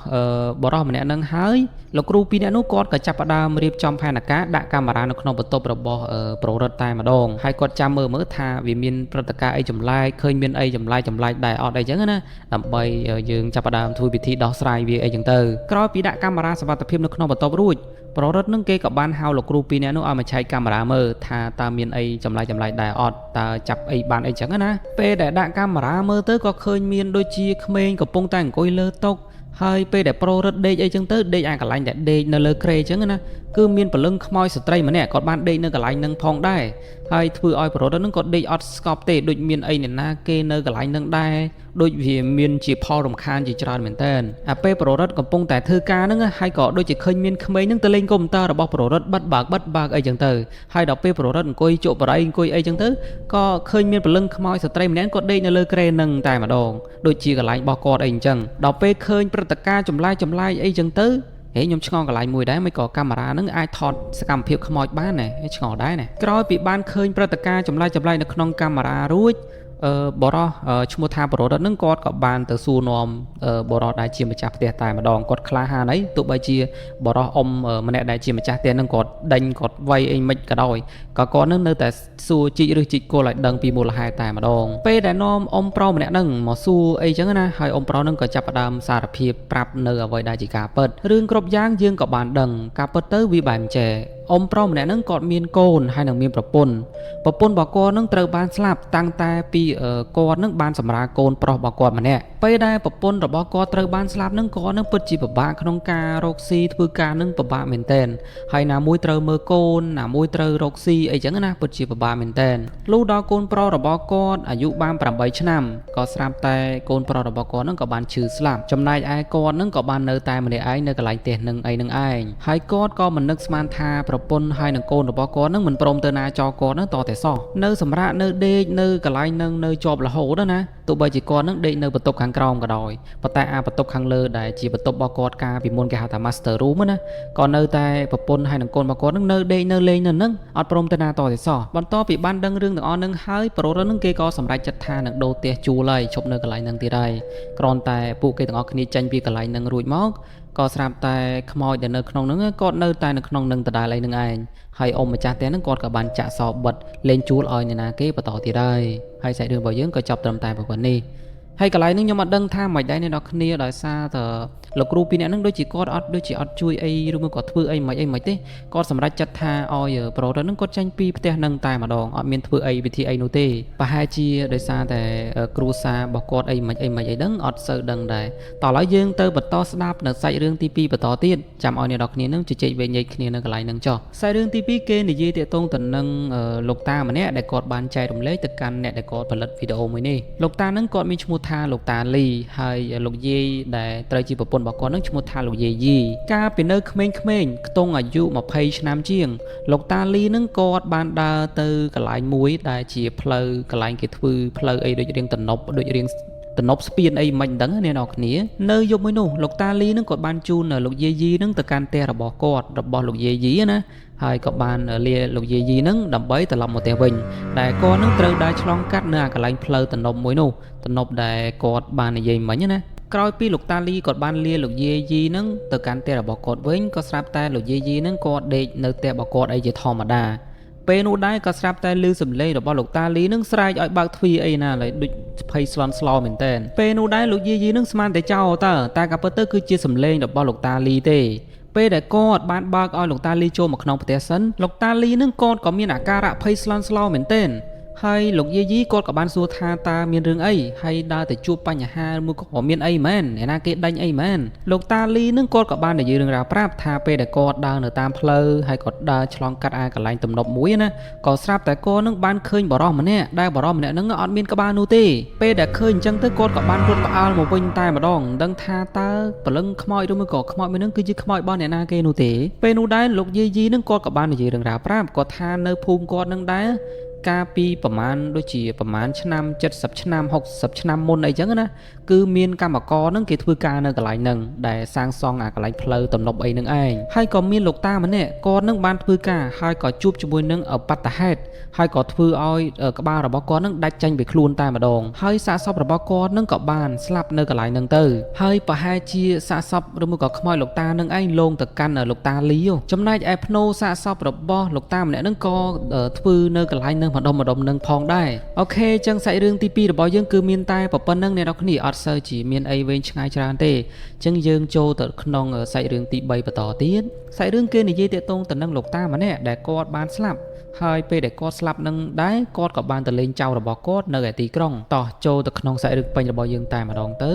បរិសម្នាក់ហ្នឹងហើយលោកគ្រូពីរនាក់នោះគាត់ក៏ចាប់ផ្ដើមរៀបចំផែនការដាក់កាមេរ៉ានៅក្នុងបន្ទប់របស់ប្ររិទ្ធតែម្ដងហើយគាត់ចាំមើលថាវាមានព្រឹត្តិការណ៍អីចម្លែកឃើញមានអីចម្លែកដែរអត់អីចឹងណាដើម្បីយើងចាប់ផ្ដើមធ្វើពិធីដោះស្រាយវាអីចឹងទៅក្រោយពីដាក់កាមេរ៉ាសុវត្ថិភាពនៅក្នុងបន្ទប់រួចប្ររិទ្ធនឹងគេក៏បានហៅលោកគ្រូពីរនាក់នោះឲ្យមកឆែកកាមេរ៉ាមើលថាតើមានអីចម្លែកដែរអត់តើចាប់អីបានអីចឹងណាពេលដែលដាក់កាមេរ៉ាមើលទៅក៏ឃើញមានដូចជាក្មេងកំពុងតែអង្គុយលើតុហើយពេលដែលប្ររិទ្ធដេកអីចឹងទៅដេកអាកន្លែងដែលដេកនៅលើក្រេចឹងណាគឺមានព្រលឹងខ្មោចស្ត្រីម្នាក់គាត់បានដេកនៅកន្លែងហ្នឹងផងដែរហើយធ្វើឲ្យប្ររិទ្ធហ្នឹងគាត់ដេកអត់ស្កប់ទេដូចមានអីអ្នកណាគេនៅកន្លែងហ្នឹងដែរដូចវាមានជាផលរំខានជាច្រើនមែនតើអាពេលប្ររិទ្ធកំពុងតែធ្វើការហ្នឹងហើយក៏ដូចជាឃើញមានក្មេងហ្នឹងទៅលេងកុំព្យូទ័ររបស់ប្ររិទ្ធបិទបើកអីចឹងទៅហើយដល់ពេលប្ររិទ្ធអង្គុយជក់បរិយអង្គុយអីចឹងទៅក៏ឃើញមានព្រលឹងខ្មោចស្ត្រីម្នាក់គាត់ដេកនៅលើក្រេហ្នឹងតែម្ដងដូចជាកន្លែងរបស់គាត់អីចឹងដល់ពេលឃើញព្រឹត្តិការណ៍ចម្លែកអីចឹងទៅខ្ញុំឆ្ងល់កន្លែងមួយដែរមិនក៏កាមេរ៉ាហ្នឹងអាចថតសកម្មភាពខ្មោចបានណាឆ្ងល់ដែរណាក្រោយពីបានឃើញព្រឹត្តិការណ៍ចម្លែកនៅក្នុងកាមេរ៉ារួចបរិសឈ្មោះថាបរិទ្ធហ្នឹងគាត់ក៏បានទៅសួរនាំបរិសដែលជាម្ចាស់ផ្ទះតែម្ដងគាត់ក្លាហានអីទោះបីជាបរិសអ៊ំម្នាក់ដែលជាម្ចាស់ផ្ទះហ្នឹងគាត់ដេញគាត់វាយអីមិនក៏ដោយក៏គាត់នឹងនៅតែសួរជីកគល់ឲ្យដឹងពីមូលហេតុតែម្ដងពេលដែលនាំអ៊ំប្រុសម្នាក់ហ្នឹងមកសួរអីចឹងណាហើយអ៊ំប្រុសហ្នឹងក៏ចាប់ផ្ដើមសារភាពប្រាប់នៅអ្វីដែលជាការពិតរឿងគ្រប់យ៉ាងយើងក៏បានដឹងការពិតទៅវាបែបចេះអ៊ំប្រុសម្នាក់ហ្នឹងគាត់មានកូនហើយនឹងមានប្រពន្ធរបស់គាត់ហ្នឹងត្រូវបានស្លាប់តាំងតែពីគាត់ហ្នឹងបានសម្រាលកូនប្រុសរបស់គាត់ម្នាក់ពេលដែលប្រពន្ធរបស់គាត់ត្រូវបានស្លាប់ហ្នឹងគាត់ហ្នឹងពិតជាពិបាកក្នុងការរកស៊ីធ្វើការហ្នឹងពិបាកមែនទែនហើយណាមួយត្រូវមើលកូនណាមួយត្រូវរកស៊ីអីចឹងណាពិតជាពិបាកមែនទែនលុះដល់កូនប្រុសរបស់គាត់អាយុបាន8ឆ្នាំក៏ស្រាប់តែកូនប្រុសរបស់គាត់ហ្នឹងក៏បានឈឺស្លាប់ចំណែកឯគាត់ហ្នឹងក៏បាននៅតែម្នាក់ឯងនៅកន្លែងផ្ទះហ្នឹងឯងហើយគាត់ក៏មិននឹកស្មានថាប្រពន្ធហើយនឹងកូនរបស់គាត់ហ្នឹងមិនព្រមទៅណាចោលគាត់ហ្នឹងតតែសោះនៅសម្រាប់នៅដេកនៅកន្លែងហ្នឹងនៅជាប់រហូតណាទោះបីជាគាត់ហ្នឹងដេកនៅបន្ទប់ខាងក្រោមក៏ដោយប៉ុន្តែអាបន្ទប់ខាងលើដែលជាបន្ទប់របស់គាត់កាលពីមុនគេហៅថា Master Room ណាក៏នៅតែប្រពន្ធហើយនឹងកូនរបស់គាត់ហ្នឹងនៅដេកនៅលេងនៅហ្នឹងអត់ព្រមទៅណាតតែសោះបន្ទាប់ពីបានដឹងរឿងទាំងអស់ហ្នឹងហើយប្រុសហ្នឹងគេក៏សម្រេចចិត្តថានឹងដូរផ្ទះជួលហើយឈប់នៅកន្លែងហ្នឹងទៀតហើយគ្រាន់តែពួកគេទាំងអស់គ្នាចេញពីកន្លែងហ្នឹងរួចមកក៏ស្រាប់តែខ្មោចដែលនៅក្នុងហ្នឹងគាត់នៅតែនៅក្នុងនឹងដដែលឯហ្នឹងឯងហើយអ៊ំម្ចាស់ផ្ទះហ្នឹងគាត់ក៏បានចាក់សោបិទលេងជួលឲ្យអ្នកណាគេបន្តទៀតហើយសាច់រឿងរបស់យើងក៏ចប់ត្រឹមតែប៉ុណ្្នេះហើយកន្លែងនេះខ្ញុំអត់ដឹងថាមិនដែរអ្នកនរគ្នាដោយសារតែលោកគ្រូពីរនាក់ហ្នឹងដូចជាគាត់អត់ជួយអីឬមកគាត់ធ្វើអីមិនទេគាត់សម្រេចចិត្តថាឲ្យប្រុសហ្នឹងគាត់ចាញ់ពីផ្ទះហ្នឹងតែម្ដងអត់មានធ្វើអីវិធីអីនោះទេប្រហែលជាដោយសារតែគ្រូសារបស់គាត់អីមិនដឹងអត់សូវដឹងដែរតោះឥឡូវយើងទៅបន្តស្ដាប់នៅសាច់រឿងទី2បន្តទៀតចាំឲ្យអ្នកនរគ្នាហ្នឹងជជែកវែងញែកគ្នានៅកន្លែងហ្នឹងចុះសាច់រឿងទី2គេនិយាយទាក់ទងទៅនឹងលោកតាម្នាក់ដែលគាត់បានចែករំលែកទៅកាន់អ្នកដែលគាត់ផលិតវីដេអូមួយនេះលោកតាហ្នឹងគាត់មានឈ្មោះថាលោកតាលីហើយលោកយាយដែលត្រូវជាប្រពន្ធរបស់គាត់នឹងឈ្មោះថាលោកយាយយីកាលពីនៅក្មេងៗខ្ទង់អាយុ20ឆ្នាំជាងលោកតាលីនឹងគាត់បានដើរទៅកន្លែងមួយដែលជាផ្លូវកន្លែងគេធ្វើផ្លូវអីដូចរៀងទំនប់ស្ពានអីមិនដឹងអ្នកនរគ្នានៅយប់មួយនោះលោកតាលីនឹងគាត់បានជូនលោកយាយយីនឹងទៅកាន់ផ្ទះរបស់គាត់របស់លោកយាយយីណា ហើយក៏បានលាលោកយាយយីហ្នឹងដើម្បីត្រឡប់មកផ្ទះវិញដែលគាត់នឹងត្រូវដើរឆ្លងកាត់នៅកន្លែងផ្លូវទំនប់មួយនោះទំនប់ដែលគាត់បាននិយាយមិញណាក្រោយពីលោកតាលីគាត់បានលាលោកយាយយីហ្នឹងទៅកាន់ផ្ទះរបស់គាត់វិញក៏ស្រាប់តែលោកយាយយីហ្នឹងគាត់ដេកនៅផ្ទះរបស់គាត់អីជាធម្មតាពេលនោះដែរក៏ស្រាប់តែឮសំឡេងរបស់លោកតាលីនឹងស្រែកឲ្យបើកទ្វារអីណាឡើយដូចភ័យស្លន់ស្លោមែនតើពេលនោះដែរលោកយាយនឹងស្មានតែចោលតែក៏ពិតទៅគឺជាសំឡេងរបស់លោកតាលីទេពេលដែលគាត់បានបើកឲ្យលោកតាលីចូលមកក្នុងផ្ទះសិនលោកតាលីនឹងគាត់ក៏មានអាការៈភ័យស្លន់ស្លោមែនតើហើយលោកយាយយីគាត់ក៏បានសួរថាតើមានរឿងអីហើយដើរទៅជួបបញ្ហាមួយក៏មានអីមែនឯណាគេដេញអីមែនលោកតាលីនឹងគាត់ក៏បាននិយាយរឿងរ៉ាវប្រាប់ថាពេលដែលគាត់ដើរនៅតាមផ្លូវហើយគាត់ដើរឆ្លងកាត់កន្លែងទំនប់មួយណាក៏ស្រាប់តែគាត់នឹងបានឃើញបរិសម្នាក់ដែលបរិសម្នាក់ហ្នឹងអត់មានក្បាលនោះទេពេលដែលឃើញអញ្ចឹងទៅគាត់ក៏បានរត់ផ្អើលមកវិញតែម្ដងមិនដឹងថាតើព្រលឹងខ្មោចឬមួយក៏ខ្មោចមួយហ្នឹងគឺជាខ្មោចរបស់អ្នកណាគេនោះទេពេលនោះដែរលោកយាយយីនឹងគាត់ក៏បាននិយាយរឿងរ៉ាវប្រាប់គាត់ថានៅភូមិគាត់នឹងដែរកាលពីប្រហែលដូចជាប្រហែលឆ្នាំ70ឆ្នាំ60ឆ្នាំមុនអីចឹងណាគឺមានកម្មករហ្នឹងគេធ្វើការនៅកន្លែងហ្នឹងដែលសាងសង់កន្លែងផ្លូវទំនប់អីហ្នឹងឯងហើយក៏មានលោកតាម្នាក់គាត់នឹងបានធ្វើការហើយក៏ជួបជាមួយនឹងបតហេតុហើយក៏ធ្វើឲ្យក្បាលរបស់គាត់នឹងដាច់ចេញពីខ្លួនតែម្ដងហើយសាកសពរបស់គាត់នឹងក៏បានស្លាប់នៅកន្លែងហ្នឹងទៅហើយប្រហែលជាសាកសពឬមួយក៏ខ្មោចលោកតានឹងឯងលងទៅកាន់លោកតាលីចំណែកឯភ្នោសាកសពរបស់លោកតាម្នាក់ហ្នឹងក៏ធ្វើនៅកន្លែងហ្នឹងម្ដុំនឹងផងដែរអូខេចឹងសាច់រឿងទី2របស់យើងគឺមានតែប៉ុណ្្នឹងអ្នកនរគ្នាអត់សូវជាមានអីវែងឆ្ងាយច្រើនទេចឹងយើងចូលទៅក្នុងសាច់រឿងទី3បន្តទៀតសាច់រឿងគេនិយាយទាក់ទងទៅនឹងលោកតាម្នាក់ដែលគាត់បានស្លាប់ហើយពេលដែលគាត់ស្លាប់នឹងដែរគាត់ក៏បានទៅលេងចៅរបស់គាត់នៅឯទីក្រុងតោះចូលទៅក្នុងសាច់រឿងពេញរបស់យើងតែម្ដងទៅ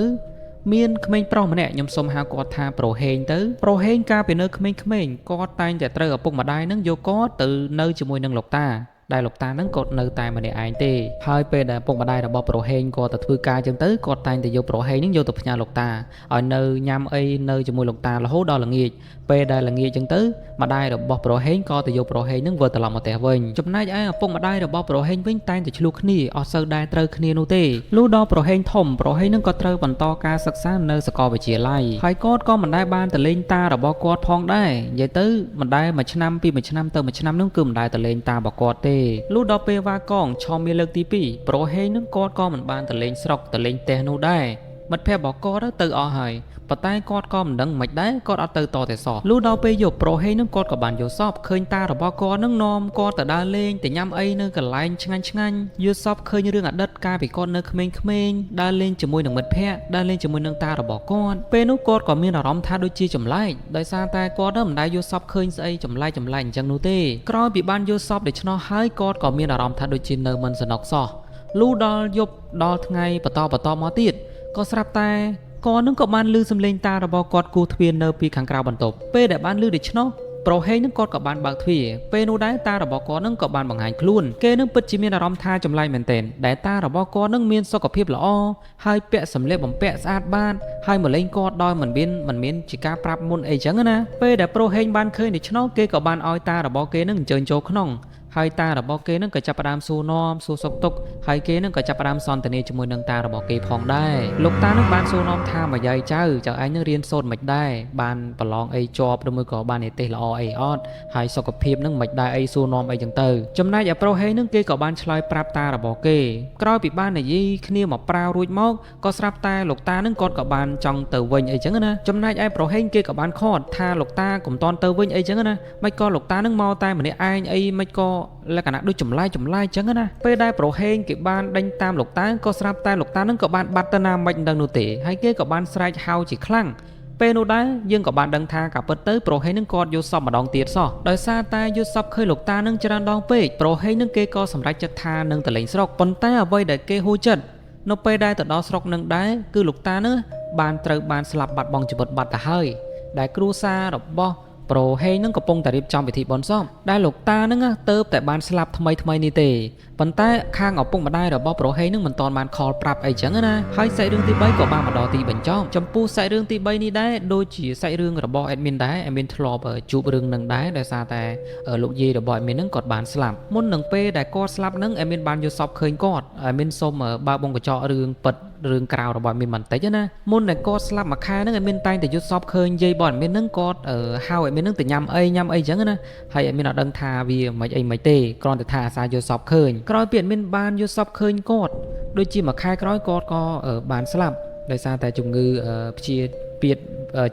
មានក្មេងប្រុសម្នាក់ខ្ញុំសុំហៅគាត់ថាប្រហែងទៅប្រហែងកាលពីនៅក្មេងៗគាត់តែងតែត្រូវឪពុកម្ដាយនឹងយកគាត់ទៅនៅជាមួយនឹងលោកតាដែលលោកតាហ្នឹងគាត់នៅតែម្នាក់ឯងទេហើយពេលដែលពុកម្ដាយរបស់ប្រហែងគាត់ទៅធ្វើការចឹងទៅគាត់តែងតែយកប្រហែងហ្នឹងយកទៅផ្ញើលោកតាឲ្យនៅញ៉ាំអីនៅជាមួយលោកតារហូតដល់ល្ងាចពេលដែលល្ងាចចឹងទៅម្ដាយរបស់ប្រហែងក៏ទៅយកប្រហែងហ្នឹងវិលត្រឡប់មកផ្ទះវិញចំណែកឯឪពុកម្ដាយរបស់ប្រហែងវិញតែងតែឆ្លោះគ្នាអត់សូវដែរត្រូវគ្នានោះទេលុះដល់ប្រហែងធំប្រហែងហ្នឹងក៏ត្រូវបន្តការសិក្សានៅសាកលវិទ្យាល័យហើយគាត់ក៏មិនដែលបានទៅលេងតារបស់គាត់ផងដែរនិយាយទៅមិនដែលមួយឆ្នាំពីមួយឆ្នាំទៅមួយឆ្នាំហ្នឹងគឺមិនដែលទៅលេងតារបស់គាត់ទេលុះដល់ពេលវ៉ាកងឆមាសលើកទី2ប្រហែងហ្នឹងគាត់ក៏មិនបានទៅលេងស្រុកទៅលេងផ្ទះនោះដែរមិត្តភ័ក្តិរបស់គាត់ទៅអស់ហើយប៉ុន្តែគាត់ក៏មិនដឹងមិនដែរគាត់អត់ទៅតតែសោះលុះដល់ពេលយប់ប្រហែងនឹងគាត់ក៏បានយល់សពឃើញតារបស់គាត់នឹងនាំគាត់ទៅដើរលេងទៅញ៉ាំអីនៅកន្លែងឆ្ងាញ់យល់សពឃើញរឿងអតីតកាលពីគាត់នៅក្មេងៗដើរលេងជាមួយនឹងមិត្តភ័ក្តិដើរលេងជាមួយនឹងតារបស់គាត់ពេលនោះគាត់ក៏មានអារម្មណ៍ថាដូចជាចម្លែកដោយសារតែគាត់មិនដែលយល់សពឃើញស្អីចម្លែកអញ្ចឹងនោះទេក្រោយពីបានយល់សពដូច្នោះហើយគាត់ក៏មានអារម្មណ៍ថាដូចជានៅមិនសនុកសោះលុះដល់យប់ដល់ថ្ងៃបន្តមកទៀតក៏ស្រាប់តែគាត់នឹងក៏បានឮសំឡេងតារបស់គាត់គោះទ្វារនៅពីខាងក្រៅបន្ទប់ពេលដែលបានឮដូច្នោះប្រហែងនឹងគាត់ក៏បានបើកទ្វារពេលនោះដែរតារបស់គាត់នឹងក៏បានបង្ហាញខ្លួនគេនឹងពិតជាមានអារម្មណ៍ថាចម្លែកមែនទែនដែលតារបស់គាត់នឹងមានសុខភាពល្អហើយពាក់សម្លៀកបំពាក់ស្អាតបាតហើយម្លេងគាត់ដោយមិនមានជាការប្រាប់មុនអីចឹងណាពេលដែលប្រហែងបានឃើញដូច្នោះគេក៏បានឲ្យតារបស់គេនឹងអញ្ជើញចូលក្នុងហើយតារបស់គេនឹងក៏ចាប់ផ្ដើមសួរនាំសួរសុខទុក្ខហើយគេនឹងក៏ចាប់ផ្ដើមសន្ទនាជាមួយនឹងតារបស់គេផងដែរលោកតានឹងបានសួរនាំថាមកយាយចៅឯងនឹងរៀនសូត្រមិនដែរបានប្រឡងអីជាប់ឬមួយក៏បាននិទេសល្អអីអត់ហើយសុខភាពនឹងមិនដែរអីសួរនាំអីចឹងទៅចំណែកឯប្រុសហេងនឹងគេក៏បានឆ្លើយប្រាប់តារបស់គេក្រោយពីបាននិយាយគ្នាមកប្រាវរួចមកក៏ស្រាប់តែលោកតានឹងគាត់ក៏បានចង់ទៅវិញអីចឹងណាចំណែកឯប្រុសហេងគេក៏បានខត់ថាលោកតាកុំតន់ទៅវិញអីចឹងណាមិនក៏លោកតានឹងមកតែម្នាក់ឯងអីមិនក៏លក្ខណៈដូចចម្លែកចឹងណាពេលដែលប្រហែងគេបានដេញតាមលោកតាក៏ស្រាប់តែលោកតានឹងក៏បានបាត់ទៅណាមិនដឹងនោះទេហើយគេក៏បានស្រែកហៅជាខ្លាំងពេលនោះដែរយើងក៏បានដឹងថាការពិតទៅប្រហែងនឹងគាត់យកសពម្ដងទៀតសោះដោយសារតែយកសពឃើញលោកតានឹងច្រើនដងពេកប្រហែងនឹងគេក៏សម្រេចចិត្តថានឹងទៅលេងស្រុកប៉ុន្តែអ្វីដែលគេហួចចិត្តនៅពេលដែលទៅដល់ស្រុកនឹងដែរគឺលោកតានឹងបានស្លាប់បាត់បង់ជីវិតបាត់ទៅហើយដែលគ្រួសាររបស់ប្រហែងនឹងកំពុងតែរៀបចំពិធីបុណ្យសពដែលលោកតានឹងទៅតែបានស្លាប់ថ្មីនេះទេប៉ុន្តែខាងឪពុកម្ដាយរបស់ប្រហែងនឹងមិនទាន់បានខលប្រាប់អីចឹងណាហើយសាច់រឿងទី3ក៏បានមកដល់ទីបញ្ចប់ចំពោះសាច់រឿងទី3នេះដែរដូចជាសាច់រឿងរបស់ admin ដែរ admin ធ្លាប់ជួបរឿងនឹងដែរដោយសារតែលោកយាយរបស់ admin នឹងគាត់បានស្លាប់មុននឹងពេលដែលគាត់ស្លាប់នឹង admin បានយកសពឃើញគាត់ admin សូមបើកបងកញ្ចក់រឿងពិត រឿងក្រៅរបស់មានបន្តិចណាមុនតែគាត់ស្លាប់មួយខែហ្នឹងឯមានតែងតែយុទ្ធសពឃើញយាយបនមានហ្នឹងគាត់ហៅឲ្យមានហ្នឹងទៅញ៉ាំអីអញ្ចឹងណាហើយឲ្យមានអត់ដឹងថាវាមិនអីមិនទេគ្រាន់តែថាអាសាយុទ្ធសពឃើញក្រោយពីអត់មានបានយុទ្ធសពឃើញគាត់ដូចជាមួយខែក្រោយគាត់ក៏បានស្លាប់ដោយសារតែជំងឺព្យាពាត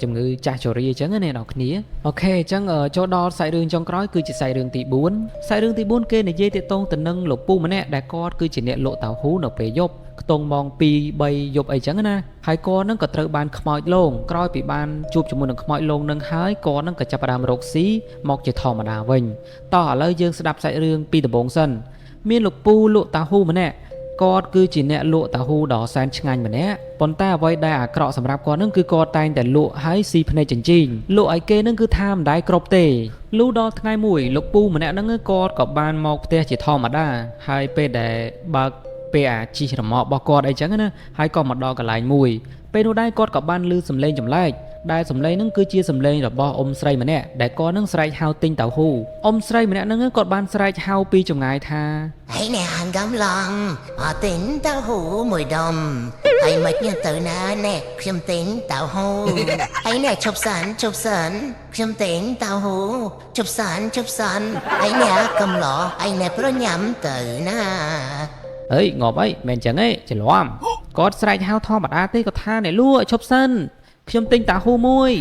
ជំងឺចាស់ជរាអញ្ចឹងណាអ្នកនរគ្នាអូខេអញ្ចឹងចូលដល់សាច់រឿងចុងក្រោយគឺជាសាច់រឿងទី4សាច់រឿងទី4គេនិយាយទាក់ទងទៅនឹងលោកពូម្នាក់ដែលគាត់គឺជាអ្នកលក់តៅហ៊ូនៅពេលយប់ខ្ទង់ម៉ោង2 3យប់អីចឹងណាហើយគាត់នឹងក៏ត្រូវបានខ្មោចលងក្រោយពីបានជួបជាមួយនឹងខ្មោចលងនឹងហើយគាត់នឹងក៏ចាប់ផ្ដើមរកស៊ីមកជាធម្មតាវិញតោះឥឡូវយើងស្ដាប់សាច់រឿងពីដំបូងសិនមានលោកពូលក់តៅហ៊ូម្នាក់គាត់គឺជាអ្នកលក់តៅហ៊ូដ៏សែនឆ្ងាញ់ម្នាក់ប៉ុន្តែអ្វីដែលអាក្រក់សម្រាប់គាត់នឹងគឺគាត់តែងតែលក់ហើយស៊ីភ្នែកចិញ្ចីងលក់ឲ្យគេនឹងគឺថាមិនដែរគ្រប់ទេលុះដល់ថ្ងៃមួយលោកពូម្នាក់ហ្នឹងគាត់ក៏បានមកផ្ទះជាធម្មតាហើយពេលដែលបើកពេលអាជីរម៉ោរបស់គាត់អីចឹងណាហើយក៏មកដល់កន្លែងមួយពេលនោះដែរគាត់ក៏បានឮសំឡេងចម្លែកដែលសំឡេងហ្នឹងគឺជាសំឡេងរបស់អ៊ំស្រីម្នាក់ដែលគាត់នឹងស្រែកហៅទិញតៅហ៊ូអ៊ំស្រីម្នាក់ហ្នឹងគាត់បានស្រែកហៅពីចម្ងាយថា Hãy nè hàng gắm lòng Họ tính tao hú mùi đầm Hãy mất như từ nà nè Khiêm tính tao hú Hãy nè chụp sẵn Khiêm tính tao hú Chụp sẵn Hãy nè cầm lọ Hãy nè pro nhắm từ nà អេងប់អីមិនចឹងទេច្រឡំគាត់ស្រែកហៅធម្មតាទេគាត់ថាអ្នកលក់ឈប់សិនខ្ញុំទិញតាហ៊ូមួយ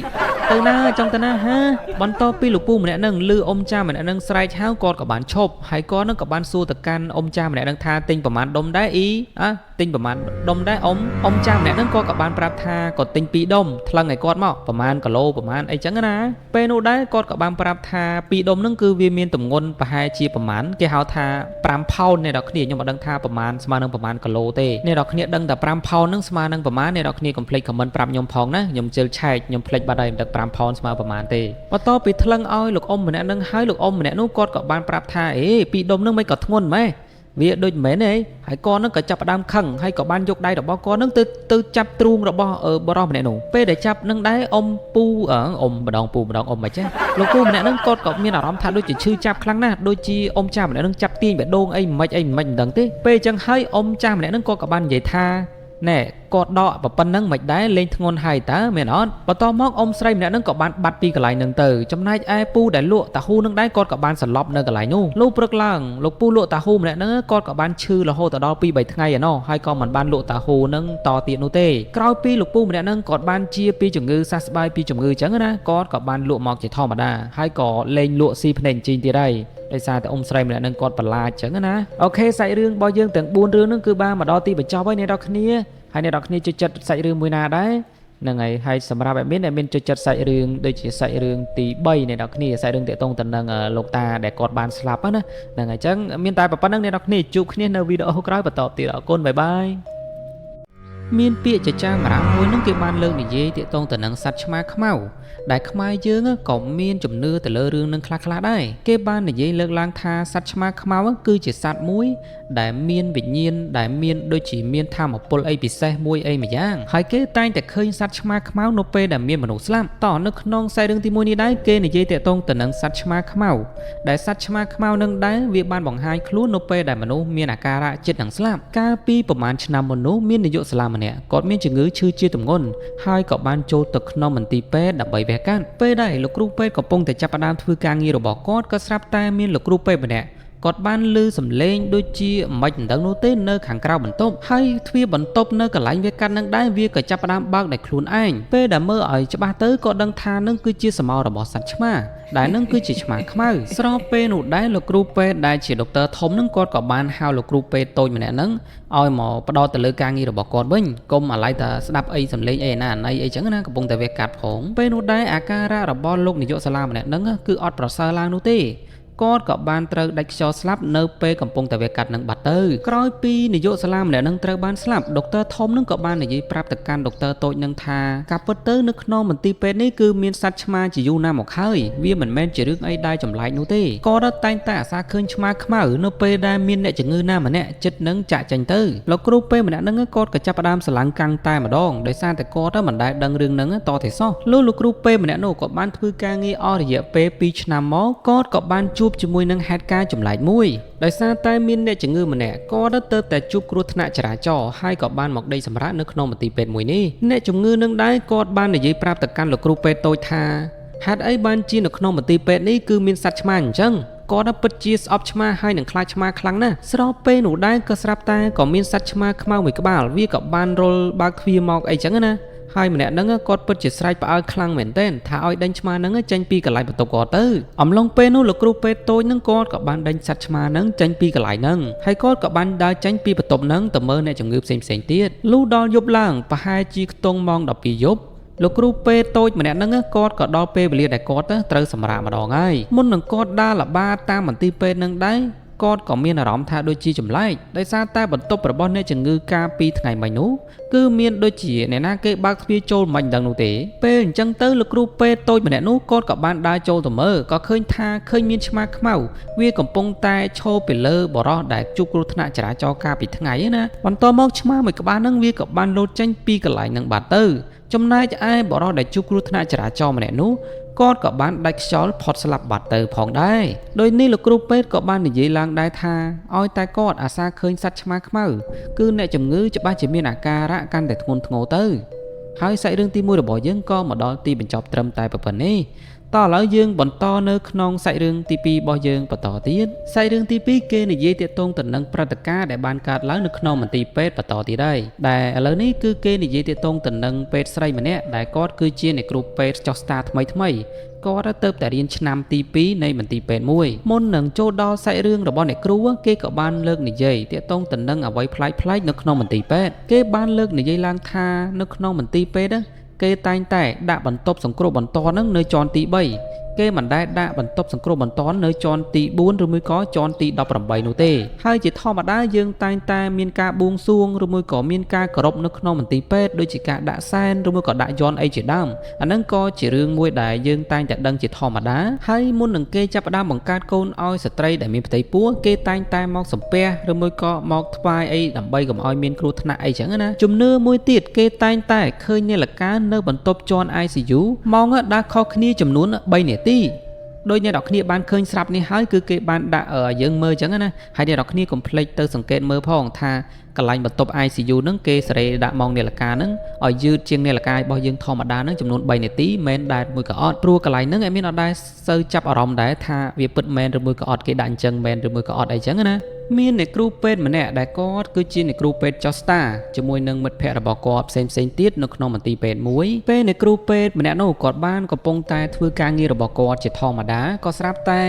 ទៅណាចង់ទៅណាហាបន្ទាប់ពីលោកពូម្នាក់នឹងលឺអ៊ំចាម្នាក់នឹងស្រែកហៅគាត់ក៏បានឈប់ហើយគាត់នឹងក៏បានសួរទៅកាន់អ៊ំចាម្នាក់នឹងថាទិញប្រមាណដុំដែរអ៊ីទិញប្រមាណដុំដែរអ៊ំចាម្នាក់នឹងគាត់ក៏បានប្រាប់ថាគាត់ទិញ2ដុំថ្លឹងឲ្យគាត់មកប្រមាណគីឡូប្រមាណអីចឹងណាពេលនោះដែរគាត់ក៏បានប្រាប់ថា2ដុំនឹងគឺវាមានទម្ងន់ប្រហែលជាប្រមាណគេហៅថា5ផោនអ្នកនរគ្នាខ្ញុំមិនដឹងថាប្រមាណស្មើនឹងប្រមាណគីឡូទេអ្នកនរគ្នាដឹងតែ5ផោននឹងស្មើនឹងប្រមាណអ្នកនរគ្នាកុំភ្លេចខមមិនប្រាប់ខ្ញុំផងណាខ្ញុំជិលឆែកខ្ញុំភ្លេចបាត់ហើយមិនដឹង5ផោនស្មើប្រមាណទេបន្ទាប់ពីថ្លឹងឲ្យលោកអ៊ំម្នាក់នឹងហើយលោកអ៊ំម្នាក់នោះគាត់ក៏បានប្រាប់ថា2ដុំនឹងមិនក៏ធ្ងន់ម៉េចវាដូចមិនមែនទេហើយគាត់នឹងក៏ចាប់ផ្ដើមខឹងហើយក៏បានយកដៃរបស់គាត់នឹងទៅចាប់ទ្រូងរបស់បរិសម្នាក់នោះពេលដែលចាប់នឹងដែរអ៊ំពូអ៊ំម្ដងពូម្ដងអ៊ំមិនចេះលោកពូម្នាក់នឹងគាត់ក៏មានអារម្មណ៍ថាដូចជាឈឺចាប់ខ្លាំងណាស់ដូចជាអ៊ំចាស់ម្នាក់នឹងចាប់ទាញបេះដូងអីមិនដឹងទេពេលអញ្ចឹងហើយអ៊ំចាស់ម្នាក់នឹងគាត់ក៏បាននិយាយថាណែគាត់ដកប៉ុណ្ណឹងមិនដែរលេងធ្ងន់ហើយតើមែនអត់បន្ទាប់មកអ៊ំស្រីម្នាក់នឹងក៏បានបាត់ពីកន្លែងនឹងទៅចំណែកឯពូដែលលក់តាហ៊ូនឹងដែរគាត់ក៏បានសន្លប់នៅកន្លែងនោះលុះព្រឹកឡើងលោកពូលក់តាហ៊ូម្នាក់នឹងគាត់ក៏បានឈឺរហូតដល់ 2-3 ថ្ងៃឯណោះហើយក៏មិនបានលក់តាហ៊ូនឹងតទៀតនោះទេក្រោយពីលោកពូម្នាក់នឹងគាត់បានជាពីជំងឺសះស្បើយពីជំងឺអញ្ចឹងណាគាត់ក៏បានលក់មកជាធម្មតាហើយក៏លេងលក់ស៊ីភ្នែកជីងទៀតហើយដោយសារតែអ៊ំស្រីម្នាក់នឹងគាត់ប្រឡាចអញ្ចឹងណាអូខេសាច់រឿងរបស់យើងទាំង4រឿងហ្នឹងគឺបានមកដល់ទីបញ្ចប់ហើយអ្នកនរគ្នាហើយអ្នកនរគ្នាចូលចិត្តសាច់រឿងមួយណាដែរហ្នឹងហើយសម្រាប់adminចូលចិត្តសាច់រឿងដូចជាសាច់រឿងទី3អ្នកនរគ្នាសាច់រឿងតាក់ទងទៅនឹងលោកតាដែលគាត់បានស្លាប់ណាហ្នឹងហើយអញ្ចឹងមានតែប៉ុណ្្នឹងអ្នកនរគ្នាជួបគ្នានៅវីដេអូក្រោយបន្តទៀតអរគុណបាយបាយមានពាក្យចចាមអារ៉ាមមួយនឹងគេបានលើកនិយាយតាក់ទងទៅនឹងសត្វឆ្មាខ្មៅដែលខ្មែរយើងក៏មានជំនឿទៅលើរឿងនឹងខ្លះៗដែរគេបាននិយាយលើកឡើងថាសត្វឆ្មាខ្មៅគឺជាសត្វមួយដែលមានវិញ្ញាណដែលមានដូចជាមានធម៌ពលអីពិសេសមួយអីម្យ៉ាងហើយគេតែងតែឃើញសត្វឆ្មាខ្មៅនៅពេលដែលមានមនុស្សស្លាប់តនៅក្នុងខ្សែរឿងទី1នេះដែរគេនិយាយតាក់ទងទៅនឹងសត្វឆ្មាខ្មៅដែលសត្វឆ្មាខ្មៅនឹងដែរវាបានបង្ហាញខ្លួននៅពេលដែលមនុស្សមានអាការៈចិត្តនឹងស្លាប់កាលពីប្រហែលឆ្នាំមុននោះមាននាយកសាលាម្នាក់គាត់មានជំងឺឈឺជាទម្ងន់ហើយក៏បានចូលទៅក្នុងមន្ទីរពេទ្យដើម្បីវះកាត់ពេលដែលលោកគ្រូពេទ្យកំពុងតែចាប់ផ្ដើមធ្វើការងាររបស់គាត់ក៏ស្រាប់តែមានលោកគ្រូពេទ្យម្នាក់គាត់បានឮសំឡេងដូចជាមិនដឹងនោះទេនៅខាងក្រៅបន្ទប់ហើយទ្វារបន្ទប់នៅកន្លែងវាកាត់នឹងដែរវាក៏ចាប់ផ្ដើមបើកដោយខ្លួនឯងពេលដែលមើលឲ្យច្បាស់ទៅក៏ដឹងថានឹងគឺជាស្រមោលរបស់សត្វឆ្មាដែលនឹងគឺជាឆ្មាខ្មៅស្របពេលនោះដែរលោកគ្រូពេទ្យដែលជាដុកទ័រធំនឹងគាត់ក៏បានហៅលោកគ្រូពេទ្យតូចម្នាក់ហ្នឹងឲ្យមកផ្ដោតទៅលើការងាររបស់គាត់វិញកុំអាឡ័យតែស្ដាប់អីសំឡេងអីណាអីចឹងណាកំពុងតែវាកាត់ផងពេលនោះដែរអាការៈរបស់លោកនាយកសាលាម្នាក់ហ្នឹងគឺអត់ប្រសើរឡើងនោះទេគាត់ក៏បានត្រូវដាច់ខ្យល់ស្លាប់នៅពេលកំពុងតែវាកាត់នឹងបាត់ទៅក្រោយពីនាយកសាលាម្នាក់នឹងត្រូវបានស្លាប់ដុកទ័រធំនឹងក៏បាននិយាយប្រាប់ទៅកាន់ដុកទ័រតូចនឹងថាការពិតទៅនៅក្នុងមន្ទីរពេទ្យនេះគឺមានសត្វឆ្មាជាយូរណាស់មកហើយវាមិនមែនជារឿងអីដែលចម្លែកនោះទេគាត់តែងតែអាសាឃើញឆ្មាខ្មៅនៅពេលដែលមានអ្នកជំងឺណាម្នាក់ចិត្តនឹងចាក់ចេញទៅលោកគ្រូពេទ្យម្នាក់នឹងគាត់ក៏ចាប់ផ្ដើមស្រឡាំងកាំងតែម្ដងដោយសារតែគាត់មិនដែលដឹងរឿងហ្នឹងតទេសោះលោកគ្រូពេទ្យម្នាក់នោះក៏បានធ្វើការងារអស់រយៈពេល2ឆ្នាំមកគាត់ក៏បានជួប ជួបជាមួយនឹងហេតុការណ៍ចម្លែកមួយដោយសារតែមានអ្នកជំងឺម្នាក់គាត់ទៅតែជួបគ្រោះថ្នាក់ចរាចរណ៍ហើយក៏បានមកដេកសម្រាកនៅក្នុងមន្ទីរពេទ្យមួយនេះអ្នកជំងឺនឹងដែរគាត់បាននិយាយប្រាប់ទៅកាន់លោកគ្រូពេទ្យតូចថាហេតុអីបានជានៅក្នុងមន្ទីរពេទ្យនេះគឺមានសត្វឆ្មាអញ្ចឹងគាត់ពិតជាស្អប់ឆ្មាហើយនឹងខ្លាចឆ្មាខ្លាំងណាស់ស្របពេលនោះដែរក៏ស្រាប់តែក៏មានសត្វឆ្មាខ្មៅមួយក្បាលវាក៏បានរុលបើកទ្វារមកអីចឹងណាហើយម្នាក់ហ្នឹងគាត់ពិតជាស្រែកផ្អើលខ្លាំងមែនទែនថាឲ្យដេញឆ្មាហ្នឹងចេញពីកន្លែងបន្ទប់គាត់ទៅអំឡុងពេលនោះលោកគ្រូពេទ្យតូចហ្នឹងគាត់ក៏បានដេញសត្វឆ្មាហ្នឹងចេញពីកន្លែងហ្នឹងហើយគាត់ក៏បានដើរចេញពីបន្ទប់ហ្នឹងទៅមើលអ្នកជំងឺផ្សេងៗទៀតលុះដល់យប់ឡើងប្រហែលជាខ្ទង់ម៉ោង12យប់លោកគ្រូពេទ្យតូចម្នាក់ហ្នឹងគាត់ក៏ដល់ពេលវេលាដែលគាត់ត្រូវសម្រាកម្ដងហើយមុននឹងគាត់ដើរល្បាតតាមមន្ទីរពេទ្យហ្នឹងដែរគាត់ក៏មានអារម្មណ៍ថាដូចជាចម្លែកដោយសារតែបន្ទប់របស់អ្នកជំងឺកាលពីថ្ងៃមិញនោះគឺមានដូចជាអ្នកណាគេបើកទ្វារចូលមិនដឹងនោះទេពេលអញ្ចឹងទៅលោកគ្រូពេទ្យតូចម្នាក់នោះគាត់ក៏បានដើរចូលទៅមើលក៏ឃើញថាឃើញមានឆ្មាខ្មៅវាកំពុងតែឈរពីលើបរោះដែលជួបគ្រោះថ្នាក់ចរាចរណ៍កាលពីថ្ងៃណាបន្ទាប់មកឆ្មាមួយក្បាលហ្នឹងវាក៏បានលោតចេញពីកន្លែងហ្នឹងបាត់ទៅចំណែកឯបរោះដែលជួបគ្រោះថ្នាក់ចរាចរណ៍ម្នាក់នោះគាត់ក៏បានដាច់ខ្យល់ផុតស្លាប់បាត់ទៅផងដែរដោយនេះលោកគ្រូពេទ្យក៏បាននិយាយឡើងដែរថាឲ្យតែគាត់អាសាឃើញសត្វឆ្មាខ្មៅគឺអ្នកជំងឺច្បាស់ជាមានអាការៈកាន់តែធ្ងន់ធ្ងរទៅហើយសាច់រឿងទី1របស់យើងក៏មកដល់ទីបញ្ចប់ត្រឹមតែប៉ុណ្ណេះតោះឥឡូវយើងបន្តនៅក្នុងសាច់រឿងទី2របស់យើងបន្តទៀតសាច់រឿងទី2គេនិយាយទាក់ទងទៅនឹងព្រឹត្តិការណ៍ដែលបានកើតឡើងនៅក្នុងមន្ទីរពេទ្យបន្តទៀតហើយដែលឥឡូវនេះគឺគេនិយាយទាក់ទងទៅនឹងពេទ្យស្រីម្នាក់ដែលគាត់គឺជាអ្នកគ្រូពេទ្យចុះស្តារថ្មីគាត់ទៅតែរៀនឆ្នាំទី2នៃមន្ទីរពេទ្យមួយមុននឹងចូលដល់សាច់រឿងរបស់អ្នកគ្រូគេក៏បានលើកនិយាយទាក់ទងទៅនឹងអ្វីប្លែកៗនៅក្នុងមន្ទីរពេទ្យគេបានលើកនិយាយឡើងថានៅក្នុងមន្ទីរពេទ្យគេតែងតែដាក់បន្ទប់សង្គ្រោះបន្ទាន់នៅជាន់ទី3គេមិនដែលដាក់បន្ទប់សង្គ្រោះបន្ទាន់នៅជាន់ទី4ឬមួយក៏ជាន់ទី18នោះទេហើយជាធម្មតាយើងតែងតែមានការបួងសួងឬមួយក៏មានការគោរពនៅក្នុងមន្ទីរពេទ្យដូចជាការដាក់សែនឬមួយក៏ដាក់យ័ន្តអីជាដើមអាហ្នឹងក៏ជារឿងមួយដែលយើងតែងតែដឹងជាធម្មតាហើយមុននឹងគេចាប់ផ្ដើមបង្កើតកូនឲ្យស្ត្រីដែលមានផ្ទៃពោះគេតែងតែមកសំពះឬមួយក៏មកថ្វាយអីដើម្បីកុំឲ្យមានគ្រោះថ្នាក់អីចឹងណាជំនឿមួយទៀតគេតែងតែឃើញនាឡិកានៅបន្ទប់ជាន់ ICU ម៉ោងដើរខុសគ្នាចំនួន3នាទីដោយអ្នកនរគ្នាបានឃើញស្រាប់នេះហើយគឺគេបានដាក់យើងមើលអញ្ចឹងណាហើយអ្នកនរគ្នាកុំភ្លេចទៅសង្កេតមើលផងថាកន្លែងបន្ទប់ ICU ហ្នឹងគេសេរីដាក់ម៉ោងនាឡិកាហ្នឹងឲ្យយឺតជាងនាឡិការបស់យើងធម្មតាហ្នឹងចំនួន3នាទីមិនដែលមួយក៏អត់ព្រោះកន្លែងហ្នឹងឯមានអត់ដែរសូវចាប់អារម្មណ៍ដែរថាវាពិតមែនឬមួយក៏អត់គេដាក់អញ្ចឹងមែនឬមួយក៏អត់អីចឹងណាមានអ្នកគ្រូពេទ្យម្នាក់ដែលគាត់គឺជាអ្នកគ្រូពេទ្យចុះស្តារជាមួយនឹងមិត្តភ័ក្តិរបស់គាត់ផ្សេងទៀតនៅក្នុងមន្ទីរពេទ្យមួយពេលអ្នកគ្រូពេទ្យម្នាក់នោះគាត់បានកំពុងតែធ្វើការងាររបស់គាត់ជាធម្មតាក៏ស្រាប់តែ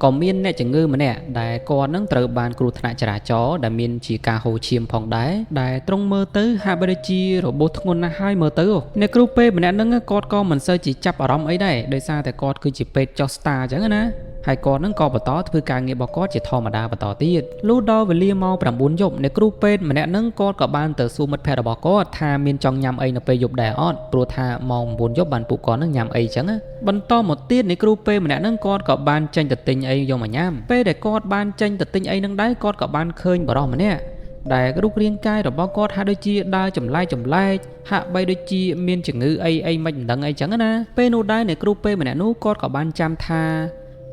ក៏មានអ្នកជំងឺម្នាក់ដែលគាត់នឹងត្រូវបានគ្រោះថ្នាក់ចរាចរណ៍ដែលមានជាការហូរឈាមផងដែរដែលត្រង់មើលទៅហាក់បីដូចជារបួសធ្ងន់ណាស់ហើយមើលទៅអ្នកគ្រូពេទ្យម្នាក់ហ្នឹងគាត់ក៏មិនសូវជាចាប់អារម្មណ៍អីដែរដោយសារតែគាត់គឺជាពេទ្យចុះស្តារអញ្ចឹងណាហើយគាត់នឹងក៏បន្តធ្វើការងាររបស់គាត់ជាធម្មតាបន្តទៀតលុះដល់វេលាម៉ោង9យប់អ្នកគ្រូពេទ្យម្នាក់ហ្នឹងគាត់ក៏បានទៅសួរមិត្តភ័ក្តិរបស់គាត់ថាមានចង់ញ៉ាំអីនៅពេលយប់ដែរអត់ព្រោះថាម៉ោង9យប់បានពួកគាត់នឹងញ៉ាំអីចឹងបន្តមកទៀតអ្នកគ្រូពេទ្យម្នាក់ហ្នឹងគាត់ក៏បានចេញទៅទិញអីយកមកញ៉ាំពេលដែលគាត់បានចេញទៅទិញអីហ្នឹងដែរគាត់ក៏បានឃើញបរិសម្នាក់ដែលរូបរាងកាយរបស់គាត់ហាក់ដូចជាដើរចម្លែកហាក់បីដូចជាមានជំងឺអីមិនដឹងអីចឹងណាពេលនោះដែរអ្នកគ្រូពេទ្យម្នាក់នោះគាត់ក៏បានចាំថា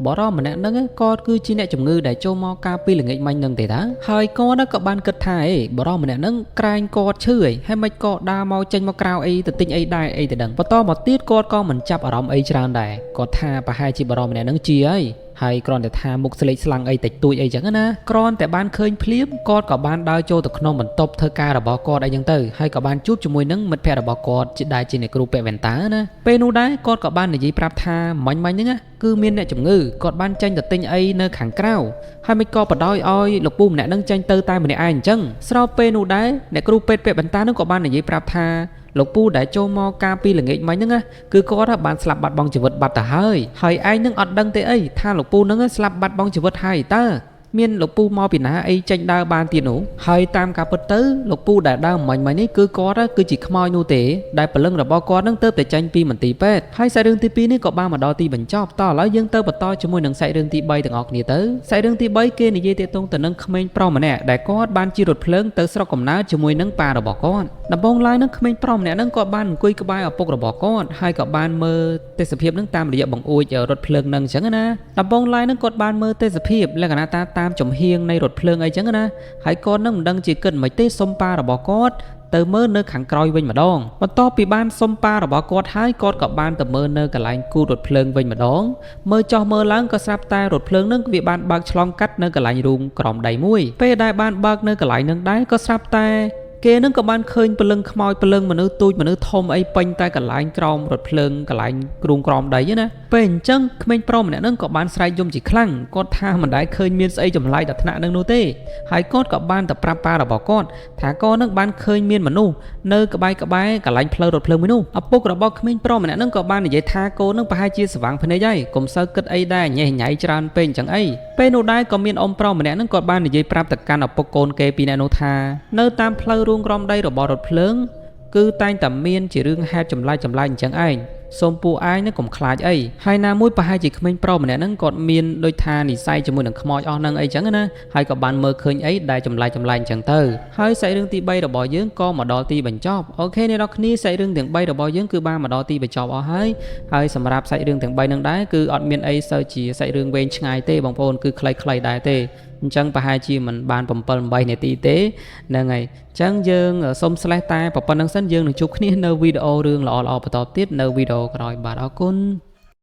បរិសម្នាក់ហ្នឹងគាត់គឺជាអ្នកជំងឺដែលចូលមកកាលពីល្ងាចមិញហ្នឹងទេតាហើយគាត់ក៏បានគិតថាបរិសម្នាក់ហ្នឹងក្រែងគាត់ឈឺហើយមិនក៏ដើរមកចេញមកក្រៅអីទៅទិញអីដែរអីទៅដឹងបន្តមកទៀតគាត់ក៏មិនចាប់អារម្មណ៍អីច្រើនដែរគាត់ថាប្រហែលជាបរិសម្នាក់ហ្នឹងជាហើយគ្រាន់តែថាមុខស្លេកស្លាំងអីតិចតួចអីចឹងណាគ្រាន់តែបានឃើញភ្លាមគាត់ក៏បានដើរចូលទៅក្នុងបន្ទប់ធ្វើការរបស់គាត់អីចឹងទៅហើយក៏បានជួបជាមួយនឹងមិត្តភ័ក្តិរបស់គាត់ជាដែរជាអ្នកគ្រូពាក់វ៉ែនតាណាពេលនោះដែរគាត់ក៏បាននិយាយប្រាប់ថាមិញហ្នឹងគឺមានអ្នកជំងឺគាត់បានចេញទៅទិញអីនៅខាងក្រៅហើយមិនក៏បដ ாய் ឲ្យលោកពូម្នាក់ហ្នឹងចេញទៅតែម្នាក់ឯងអញ្ចឹងស្របពេលនោះដែរអ្នកគ្រូពេទ្យពាក់វ៉ែនតាហ្នឹងក៏បាននិយាយប្រាប់ថាលោកពូដែលចូលមកកាលពីល្ងាចមិញហ្នឹងគឺគាត់បានស្លាប់បាត់បង់ជីវិតបាត់ទៅហើយឯងនឹងអត់ដឹងទេអីថាលោកពូហ្នឹងស្លាប់បាត់បង់ជីវិតហើយតើ មានលោកពូមកពីណាអីចេញដើរបានទៀតនោះហើយតាមការពិតទៅលោកពូដែលដើរមិញនេះគឺគាត់គឺជាខ្មោចនោះទេដែលព្រលឹងរបស់គាត់នឹងទៅតែចេញពីមន្ទីរពេទ្យហើយសាច់រឿងទី2នេះក៏បានមកដល់ទីបញ្ចប់តឥឡូវយើងទៅបន្តជាមួយនឹងសាច់រឿងទី3ទាំងអស់គ្នាទៅសាច់រឿងទី3គេនិយាយទាក់ទងទៅនឹងក្មេងប្រុសម្នាក់ដែលគាត់បានជិះរថភ្លើងទៅស្រុកកំណើតជាមួយនឹងប៉ារបស់គាត់ដំបូងឡើយនឹងក្មេងប្រុសម្នាក់នឹងគាត់បានអង្គុយក្បែរឪពុករបស់គាត់ហើយក៏បានមើលទេសភាពនឹងតាមរយៈបង្អួចរថភ្លើងនឹងអញ្ចឹងណាដំបូងឡើយនឹងគាត់បានមើលទេសភាពលក្ខណៈតាមចំហៀងនៃរថភ្លើងអីចឹងណាហើយគាត់នឹងមិនដឹងជាគិតមិនទេសុំប៉ារបស់គាត់ទៅមើលនៅខាងក្រោយវិញម្ដងបន្ទាប់ពីបានសុំប៉ារបស់គាត់ហើយគាត់ក៏បានទៅមើលនៅកន្លែងគូរថភ្លើងវិញម្ដងមើលចោះមើលឡើងក៏ស្រាប់តែរថភ្លើងនឹងវាបានបើកឆ្លងកាត់នៅកន្លែងរូងក្រោមដៃមួយពេលដែលបានបើកនៅកន្លែងនឹងដែរក៏ស្រាប់តែគេនឹងក៏បានឃើញព្រលឹងខ្មោចព្រលឹងមនុស្សទូចមនុស្សធំអីពេញតែកន្លែងក្រោមរថភ្លើងកន្លែងគ្រូងក្រោមដីណាពេលអញ្ចឹងក្មេងប្រុសម្នាក់នឹងក៏បានស្រែកយំជាខ្លាំងគាត់ថាមិនដែលឃើញមានស្អីចម្លែកដល់ថ្នាក់នឹងនោះទេហើយគាត់ក៏បានទៅប្រាប់ប៉ារបស់គាត់ថាគាត់នឹងបានឃើញមានមនុស្សនៅក្បែរកន្លែងផ្លូវរថភ្លើងមួយនោះឪពុករបស់ក្មេងប្រុសម្នាក់នឹងក៏បាននិយាយថាកូននឹងប្រហែលជាស្វាងភ្នែកហើយកុំសូវគិតអីដែរញ៉េះញ៉ៃច្រើនពេកអញ្ចឹងអីពេលនោះដែរក៏មានអ៊ំប្រុសម្នាក់នឹងគាត់បាននិយាយប្រាប់ទៅកាន់ឪពុកកូនគេពីរនាក់នោះថានៅតាមផ្លូវរូងក្រោមដីរបស់រថភ្លើងគឺតែងតែមានជារឿងហេតុចម្លែកអញ្ចឹងឯងសូមពួកឯងនឹងកុំខ្លាចអីហើយណាមួយប្រហែលជាក្មេងប្រុសម្នាក់ហ្នឹងគាត់មានដូចថានិស័យជាមួយនឹងខ្មោចអស់ហ្នឹងអីចឹងណាហើយក៏បានមើលឃើញអីដែលចម្លែកអញ្ចឹងទៅហើយសាច់រឿងទី3របស់យើងក៏មកដល់ទីបញ្ចប់អូខេអ្នកនរគ្នាសាច់រឿងទាំង3របស់យើងគឺបានមកដល់ទីបញ្ចប់អស់ហើយសម្រាប់សាច់រឿងទាំង3ហ្នឹងដែរគឺអត់មានអីសូវជាសាច់រឿងវែងឆ្ងាយទេបងប្អូនគឺខ្លីៗដែរទេអញ្ចឹងប្រហែលជាមិនបាន7-8នាទីទេហ្នឹងហើយអញ្ចឹងយើងសូមតែប៉ុណ្្នឹងសិនយើងនឹងជួបគ្នានៅវីដេអូរឿងល្អៗបន្តទៀតនៅវីដេអូក្រោយបាទអរគុណ